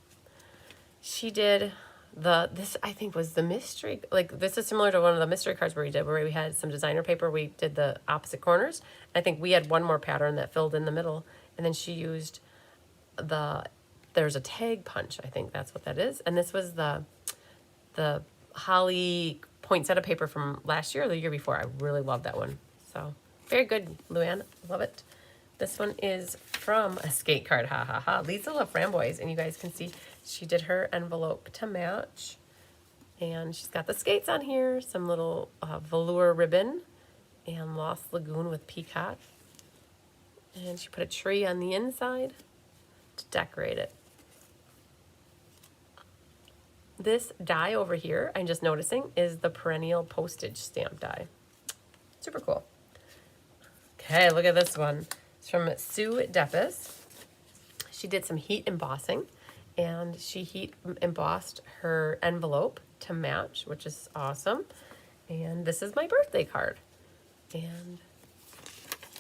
she did this I think was the mystery, like this is similar to one of the mystery cards where we had some designer paper. We did the opposite corners. I think we had one more pattern that filled in the middle, and then she used there's a tag punch, I think that's what that is. And this was the holly poinsettia paper from last year or the year before. I really love that one. So very good, Luann. Love it. This one is from a skate card, ha ha ha. Lisa LaFramboise, and you guys can see she did her envelope to match. And she's got the skates on here, some little velour ribbon, and Lost Lagoon with peacock. And she put a tree on the inside to decorate it. This die over here, I'm just noticing, is the perennial postage stamp die. Super cool. Okay, look at this one. It's from Sue Deppis. She did some heat embossing, and she heat embossed her envelope to match, which is awesome. And this is my birthday card. And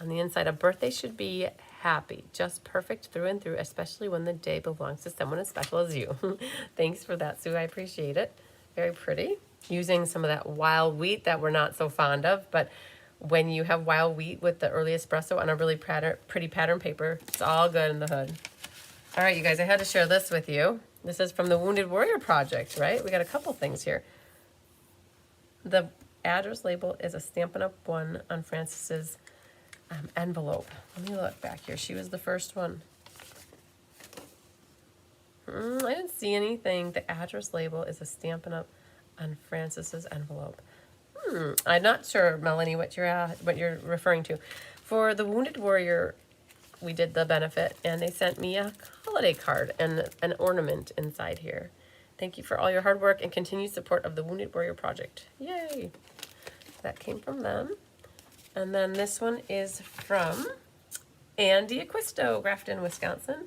on the inside, a birthday should be happy, just perfect through and through, especially when the day belongs to someone as special as you. Thanks for that, Sue. I appreciate it. Very pretty. Using some of that wild wheat that we're not so fond of, but when you have wild wheat with the early espresso on a really pretty pattern paper, it's all good in the hood. All right, you guys, I had to share this with you. This is from the Wounded Warrior Project, right? We got a couple things here. The address label is a Stampin' Up! One on Frances's envelope. Let me look back here. She was the first one. I didn't see anything. The address label is a Stampin' Up! On Frances's envelope. I'm not sure, Melanie, what you're referring to. For the Wounded Warrior, we did the benefit, and they sent me a holiday card and an ornament inside here. Thank you for all your hard work and continued support of the Wounded Warrior Project. Yay! That came from them. And then this one is from Andy Acquisto, Grafton, Wisconsin.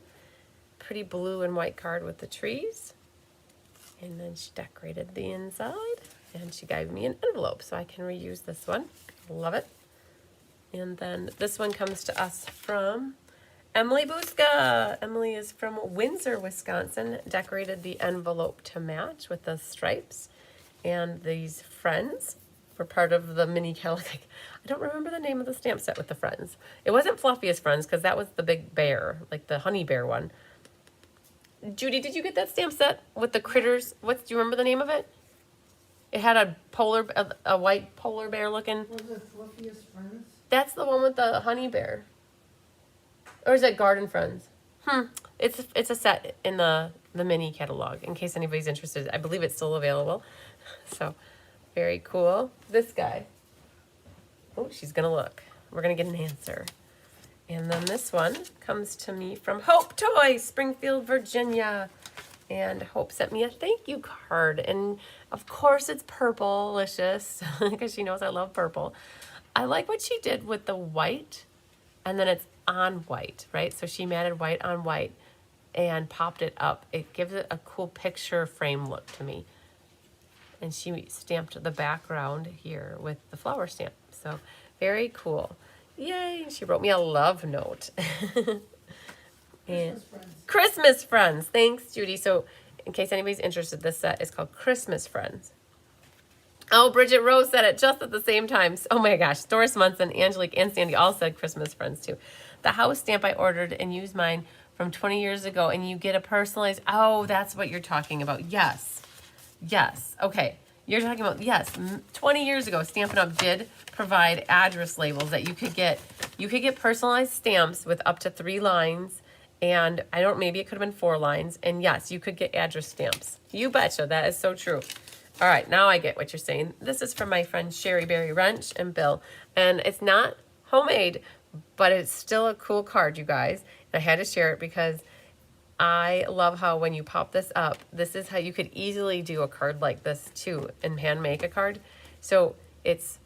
Pretty blue and white card with the trees. And then she decorated the inside. And she gave me an envelope, so I can reuse this one. Love it. And then this one comes to us from Emily Buska. Emily is from Windsor, Wisconsin. Decorated the envelope to match with the stripes. And these friends were part of the mini catalog. I don't remember the name of the stamp set with the friends. It wasn't Fluffiest Friends, because that was the big bear, like the honey bear one. Judy, did you get that stamp set with the critters? Do you remember the name of it? It had a white polar bear looking. Was it Fluffiest Friends? That's the one with the honey bear. Or is it Garden Friends? It's a set in the mini catalog, in case anybody's interested. I believe it's still available. So, very cool. This guy. Oh, she's going to look. We're going to get an answer. And then this one comes to me from Hope Toys, Springfield, Virginia. And Hope sent me a thank you card. And of course it's purple-licious, because she knows I love purple. I like what she did with the white, and then it's on white, right? So she matted white on white and popped it up. It gives it a cool picture frame look to me. And she stamped the background here with the flower stamp. So very cool. Yay, she wrote me a love note. And Christmas Friends. Thanks, Judy. So in case anybody's interested, this set is called Christmas Friends. Oh, Bridget Rose said it just at the same time. Oh my gosh, Doris Munson, Angelique, and Sandy all said Christmas Friends too. The house stamp I ordered and used mine from 20 years ago, and you get a personalized, oh, that's what you're talking about. Yes. Yes. Okay. You're talking about, yes, 20 years ago, Stampin' Up! Did provide address labels that you could get. You could get personalized stamps with up to 3 lines, and I don't, maybe it could have been 4 lines, and yes, you could get address stamps. You betcha, that is so true. All right, now I get what you're saying. This is from my friends Sherry Berry Wrench and Bill, and it's not homemade, but it's still a cool card, you guys. And I had to share it because I love how when you pop this up, this is how you could easily do a card like this too and hand make a card. So it's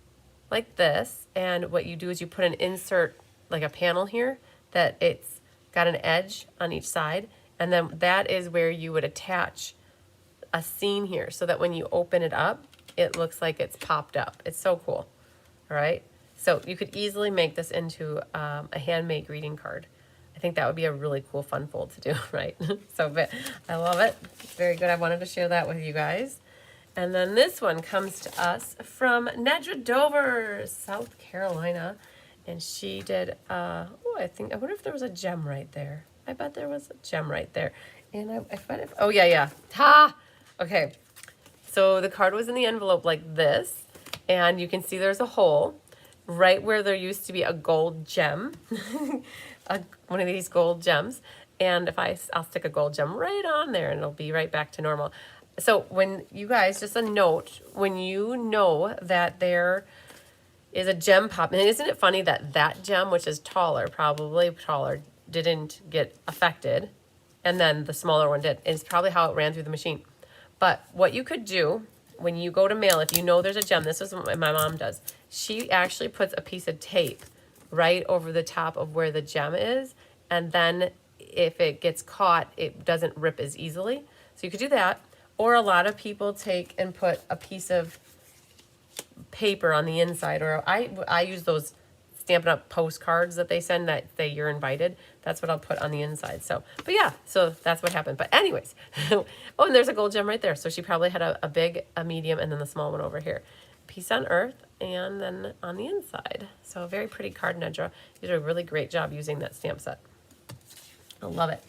like this, and what you do is you put an insert, like a panel here, that it's got an edge on each side, and then that is where you would attach a scene here so that when you open it up, it looks like it's popped up. It's so cool. All right. So you could easily make this into a handmade greeting card. I think that would be a really cool fun fold to do, right? So but I love it. It's very good. I wanted to share that with you guys. And then this one comes to us from Nedra Dover, South Carolina. And she did, I wonder if there was a gem right there. I bet there was a gem right there. And oh yeah. Ha! Okay. So the card was in the envelope like this. And you can see there's a hole right where there used to be a gold gem. One of these gold gems. And if I'll stick a gold gem right on there and it'll be right back to normal. So when you guys, just a note, when you know that there is a gem pop, and isn't it funny that that gem, which is taller, probably taller, didn't get affected, and then the smaller one did. It's probably how it ran through the machine. But what you could do when you go to mail, if you know there's a gem, this is what my mom does. She actually puts a piece of tape right over the top of where the gem is, and then if it gets caught, it doesn't rip as easily. So you could do that. Or a lot of people take and put a piece of paper on the inside, or I use those Stampin' Up postcards that they send that say you're invited. That's what I'll put on the inside. So, but yeah, so that's what happened. But anyways, oh, and there's a gold gem right there. So she probably had a big, a medium, and then the small one over here. Peace on Earth, and then on the inside. So a very pretty card, Nedra. You did a really great job using that stamp set. I love it.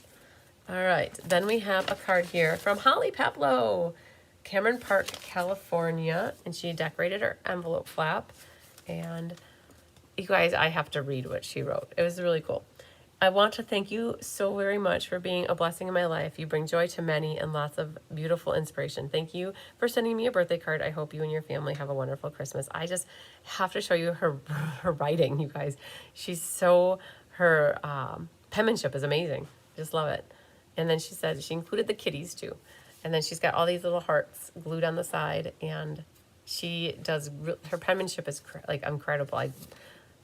All right, then we have a card here from Holly Peplow, Cameron Park, California, and she decorated her envelope flap. And you guys, I have to read what she wrote. It was really cool. I want to thank you so very much for being a blessing in my life. You bring joy to many and lots of beautiful inspiration. Thank you for sending me a birthday card. I hope you and your family have a wonderful Christmas. I just have to show you her writing, you guys. She's so, her penmanship is amazing. Just love it. And then she said she included the kitties too. And then she's got all these little hearts glued on the side, and she does, her penmanship is like incredible.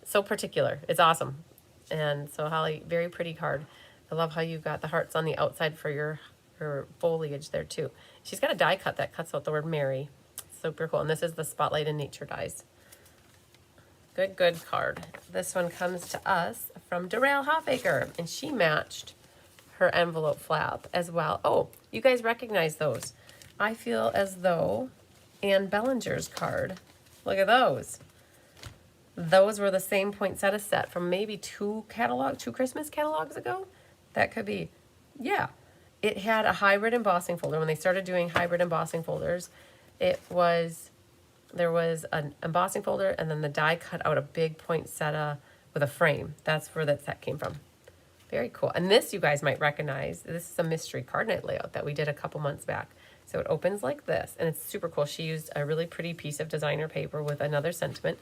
So particular. It's awesome. And so Holly, very pretty card. I love how you got the hearts on the outside for your foliage there too. She's got a die cut that cuts out the word Mary. Super cool. And this is the Spotlight in Nature dies. Good card. This one comes to us from Darrell Hoffaker, and she matched her envelope flap as well. Oh, you guys recognize those. I feel as though Anne Bellinger's card. Look at those. Those were the same poinsettia set from maybe two Christmas catalogs ago. That could be, yeah. It had a hybrid embossing folder. When they started doing hybrid embossing folders, there was an embossing folder, and then the die cut out a big poinsettia with a frame. That's where that set came from. Very cool. And this you guys might recognize. This is a mystery card night layout that we did a couple months back. So it opens like this, and it's super cool. She used a really pretty piece of designer paper with another sentiment.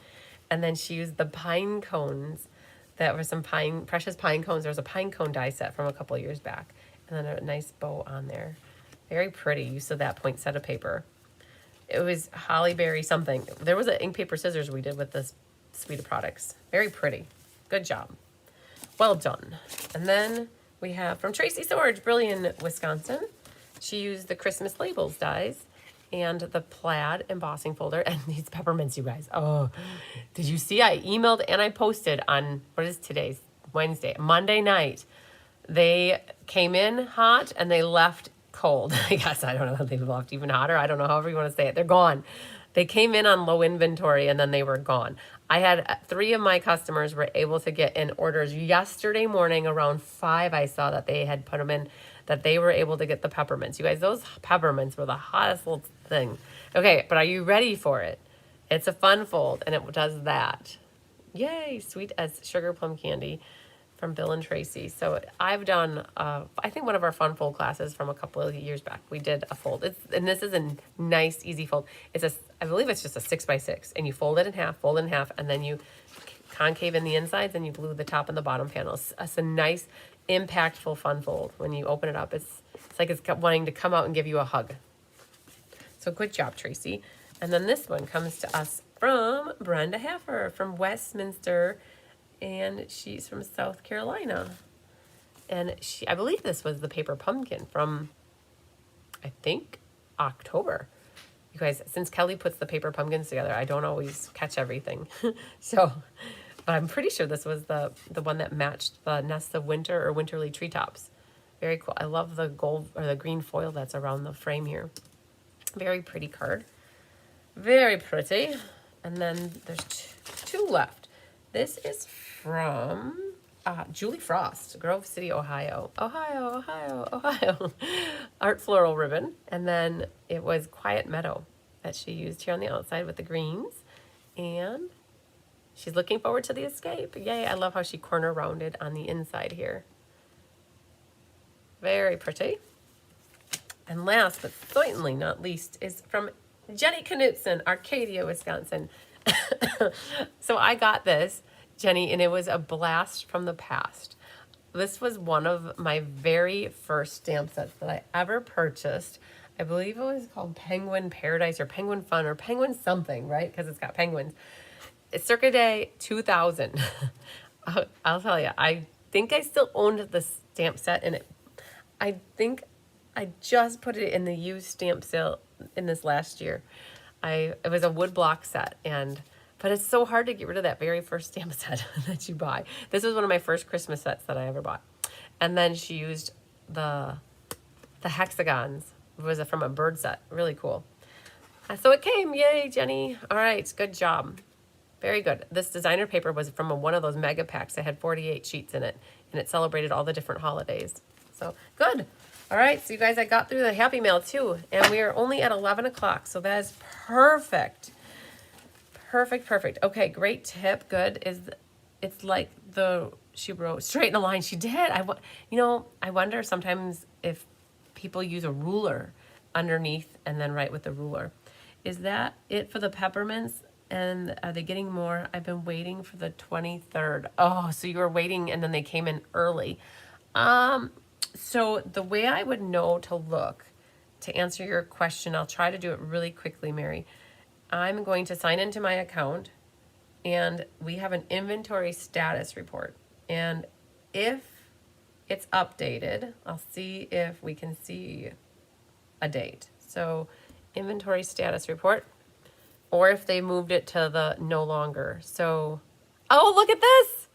And then she used the pine cones that were some precious pine cones. There was a pine cone die set from a couple of years back. And then a nice bow on there. Very pretty use of that poinsettia paper. It was holly berry something. There was an ink paper scissors we did with this suite of products. Very pretty. Good job. Well done. And then we have from Tracy Sorge, Brilliant, Wisconsin. She used the Christmas labels dies and the plaid embossing folder, and these peppermints, you guys. Oh, did you see? I emailed and I posted on, what is today's Wednesday, Monday night. They came in hot and they left cold. I guess, I don't know if they left even hotter. I don't know, however you want to say it. They're gone. They came in on low inventory and then they were gone. I had 3 of my customers were able to get in orders yesterday morning around 5. I saw that they had put them in, that they were able to get the peppermints. You guys, those peppermints were the hottest little thing. Okay, but are you ready for it? It's a fun fold, and it does that. Yay, sweet as sugar plum candy from Bill and Tracy. So I've done, I think one of our fun fold classes from a couple of years back, we did a fold. And this is a nice, easy fold. I believe it's just a 6x6, and you fold it in half, and then you concave in the insides, and you glue the top and the bottom panels. It's a nice, impactful, fun fold. When you open it up, it's like it's wanting to come out and give you a hug. So good job, Tracy. And then this one comes to us from Brenda Haffer from Westminster, and she's from South Carolina. And I believe this was the paper pumpkin from, I think, October. You guys, since Kelly puts the paper pumpkins together, I don't always catch everything. So, but I'm pretty sure this was the one that matched the nests of winter or winterly treetops. Very cool. I love the gold or the green foil that's around the frame here. Very pretty card. Very pretty. And then there's 2 left. This is from Julie Frost, Grove City, Ohio. Ohio. Art floral ribbon. And then it was Quiet Meadow that she used here on the outside with the greens. And she's looking forward to the escape. Yay, I love how she corner rounded on the inside here. Very pretty. And last but certainly not least is from Jenny Knutson, Arcadia, Wisconsin. So I got this, Jenny, and it was a blast from the past. This was one of my very first stamp sets that I ever purchased. I believe it was called Penguin Paradise or Penguin Fun or Penguin something, right? Because it's got penguins. It's circa day 2000. I'll tell you, I think I still owned the stamp set, and I think I just put it in the used stamp sale in this last year. It was a wood block set, but it's so hard to get rid of that very first stamp set that you buy. This was one of my first Christmas sets that I ever bought. And then she used the hexagons. It was from a bird set. Really cool. So it came. Yay, Jenny. All right, good job. Very good. This designer paper was from one of those mega packs. It had 48 sheets in it, and it celebrated all the different holidays. So good. All right, so you guys, I got through the Happy Mail too, and we are only at 11 o'clock, so that is perfect. Perfect, perfect. Okay, great tip. Good. It's like she wrote straight in a line. She did. I wonder sometimes if people use a ruler underneath and then write with the ruler. Is that it for the peppermints? And are they getting more? I've been waiting for the 23rd. Oh, so you were waiting and then they came in early. So the way I would know to look to answer your question, I'll try to do it really quickly, Mary. I'm going to sign into my account and we have an inventory status report. And if it's updated, I'll see if we can see a date. So inventory status report, or if they moved it to the no longer. So, oh, look at this.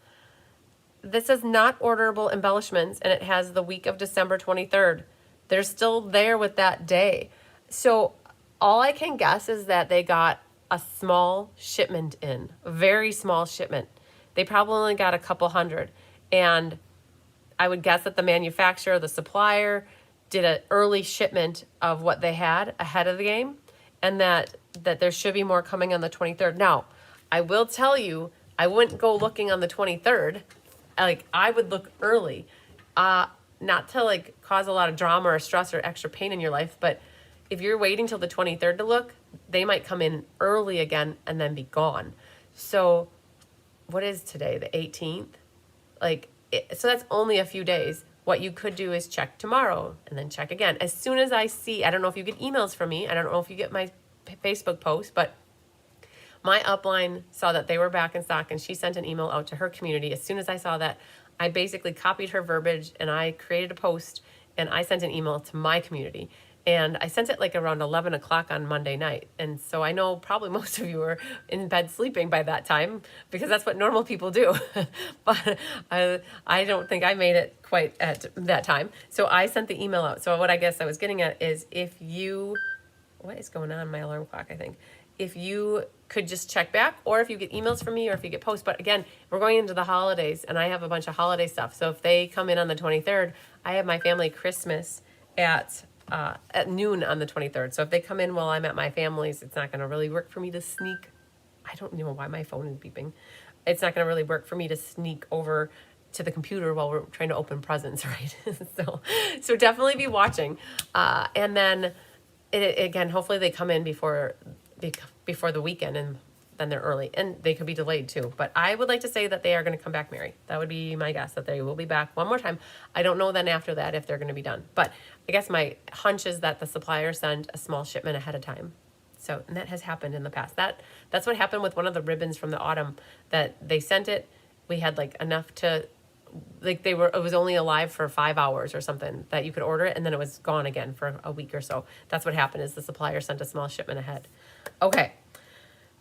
This is not orderable embellishments, and it has the week of December 23rd. They're still there with that day. So all I can guess is that they got a small shipment in, a very small shipment. They probably only got a couple hundred. And I would guess that the manufacturer, the supplier, did an early shipment of what they had ahead of the game, and that there should be more coming on the 23rd. Now, I will tell you, I wouldn't go looking on the 23rd. Like, I would look early, not to like cause a lot of drama or stress or extra pain in your life, but if you're waiting till the 23rd to look, they might come in early again and then be gone. So what is today, the 18th? So that's only a few days. What you could do is check tomorrow and then check again. As soon as I see, I don't know if you get emails from me. I don't know if you get my Facebook post, but my upline saw that they were back in stock and she sent an email out to her community. As soon as I saw that, I basically copied her verbiage and I created a post and I sent an email to my community. And I sent it like around 11 o'clock on Monday night. And so I know probably most of you were in bed sleeping by that time because that's what normal people do. But I don't think I made it quite at that time. So I sent the email out. So what I guess I was getting at is what is going on? My alarm clock, I think. If you could just check back, or if you get emails from me, or if you get posts. But again, we're going into the holidays and I have a bunch of holiday stuff. So if they come in on the 23rd, I have my family Christmas at noon on the 23rd. So if they come in while I'm at my family's, it's not going to really work for me to sneak. I don't know why my phone is beeping. It's not going to really work for me to sneak over to the computer while we're trying to open presents, right? So definitely be watching. And then again, hopefully they come in before the weekend, and then they're early, and they could be delayed too. But I would like to say that they are going to come back, Mary. That would be my guess, that they will be back one more time. I don't know then after that if they're going to be done, but I guess my hunch is that the supplier sent a small shipment ahead of time. So, and that has happened in the past. That's what happened with one of the ribbons from the autumn, that they sent it. We had like enough to, like it was only alive for 5 hours or something, that you could order it, and then it was gone again for a week or so. That's what happened, is the supplier sent a small shipment ahead. Okay.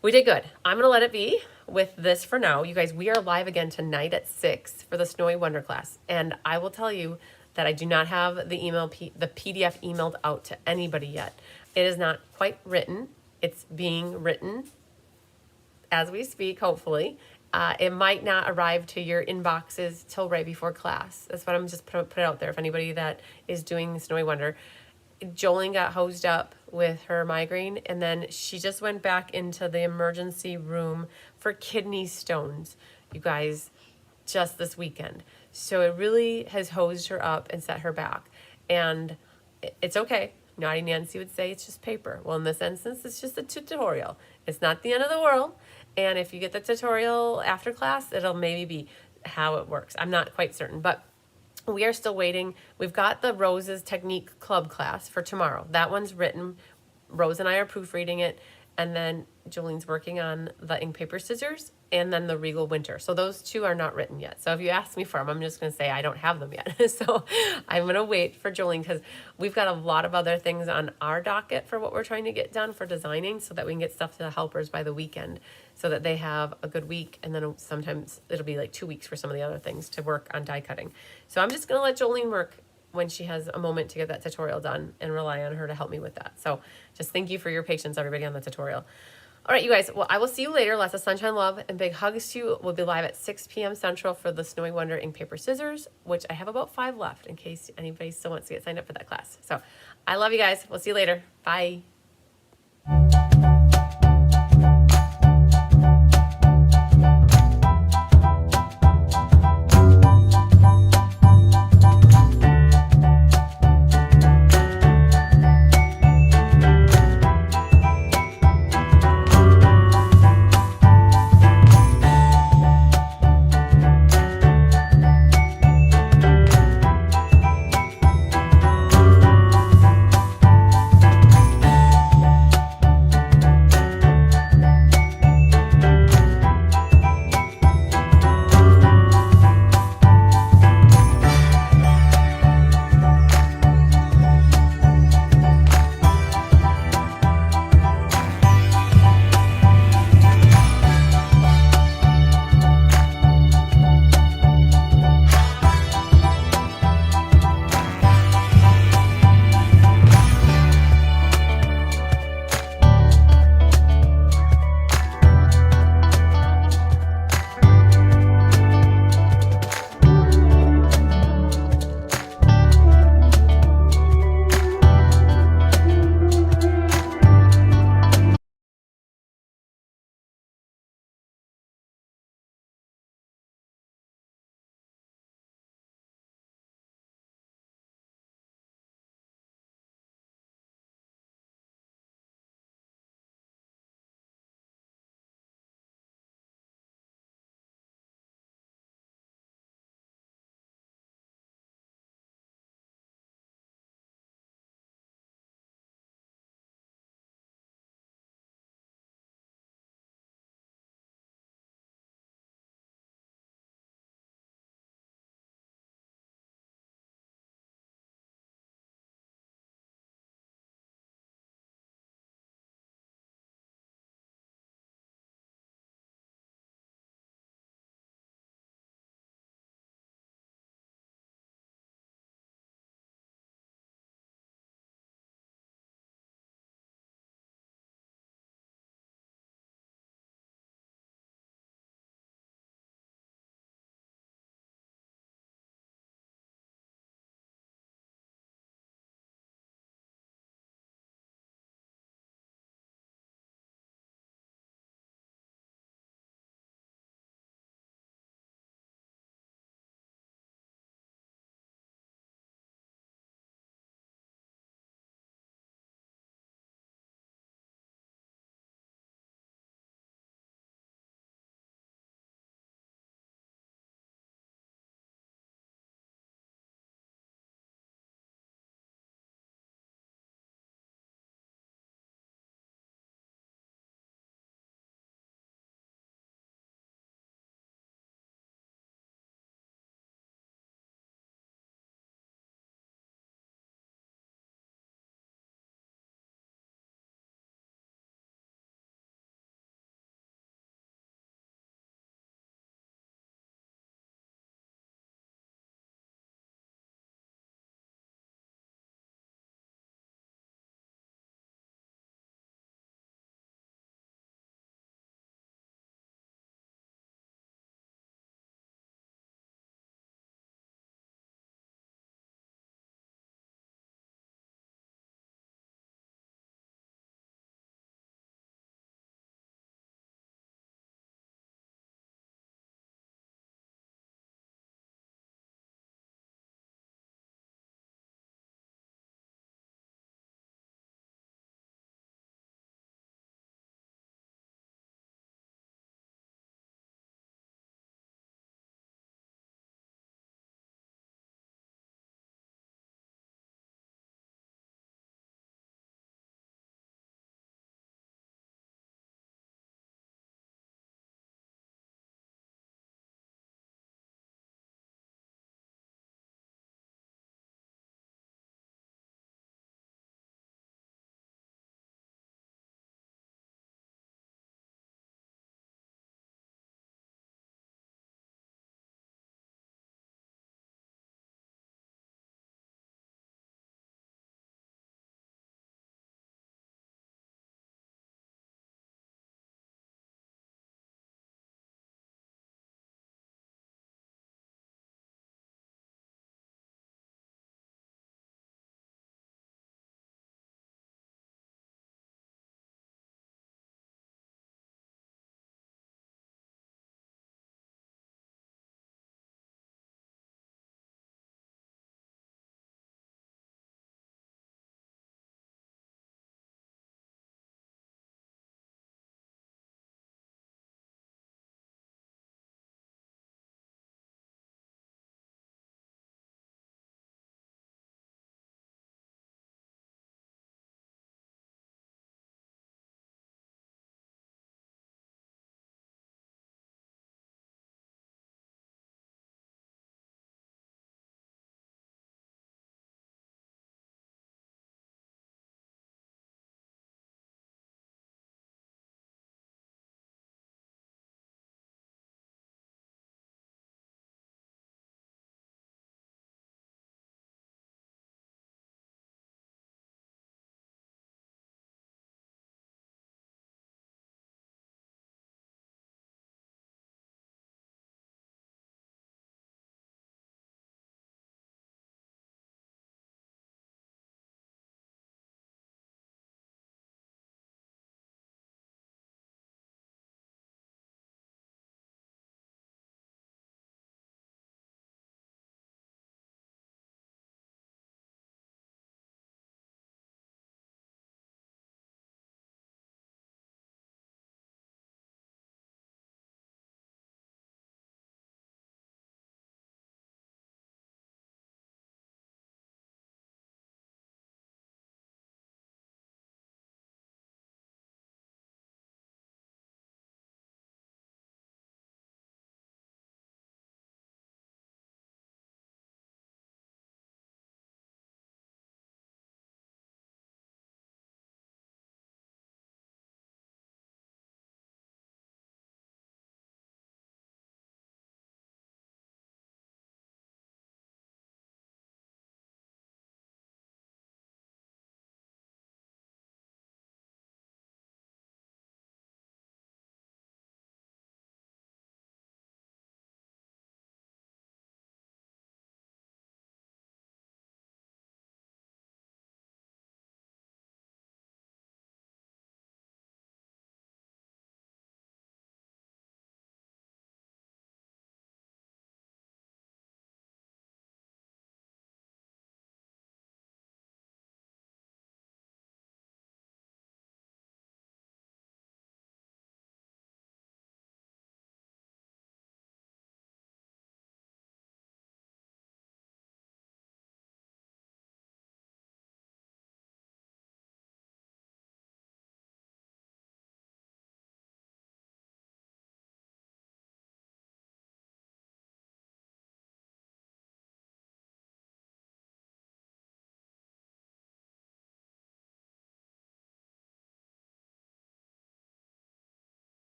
We did good. I'm going to let it be with this for now. You guys, we are live again tonight at 6 for the Snowy Wonder class. And I will tell you that I do not have the PDF emailed out to anybody yet. It is not quite written. It's being written as we speak, hopefully. It might not arrive to your inboxes till right before class. That's what I'm just put it out there. If anybody that is doing Snowy Wonder, Jolene got hosed up with her migraine, and then she just went back into the emergency room for kidney stones, you guys, just this weekend. So it really has hosed her up and set her back. And it's okay. Naughty Nancy would say it's just paper. Well, in this instance, it's just a tutorial. It's not the end of the world. And if you get the tutorial after class, it'll maybe be how it works. I'm not quite certain, but we are still waiting. We've got the Rose's Technique Club class for tomorrow. That one's written. Rose and I are proofreading it. and then Jolene's working on the ink, paper, scissors, and then the Regal Winter. So those two are not written yet. So if you ask me for them, I'm just going to say I don't have them yet. So I'm going to wait for Jolene because we've got a lot of other things on our docket for what we're trying to get done for designing so that we can get stuff to the helpers by the weekend so that they have a good week. And then sometimes it'll be like 2 weeks for some of the other things to work on die cutting. So I'm just going to let Jolene work when she has a moment to get that tutorial done and rely on her to help me with that. So just thank you for your patience, everybody, on the tutorial. All right, you guys, well, I will see you later. Lots of sunshine, love, and big hugs to you. We'll be live at 6 p.m. Central for the Snowy Wonder ink, paper, scissors, which I have about 5 left in case anybody still wants to get signed up for that class. So I love you guys. We'll see you later. Bye.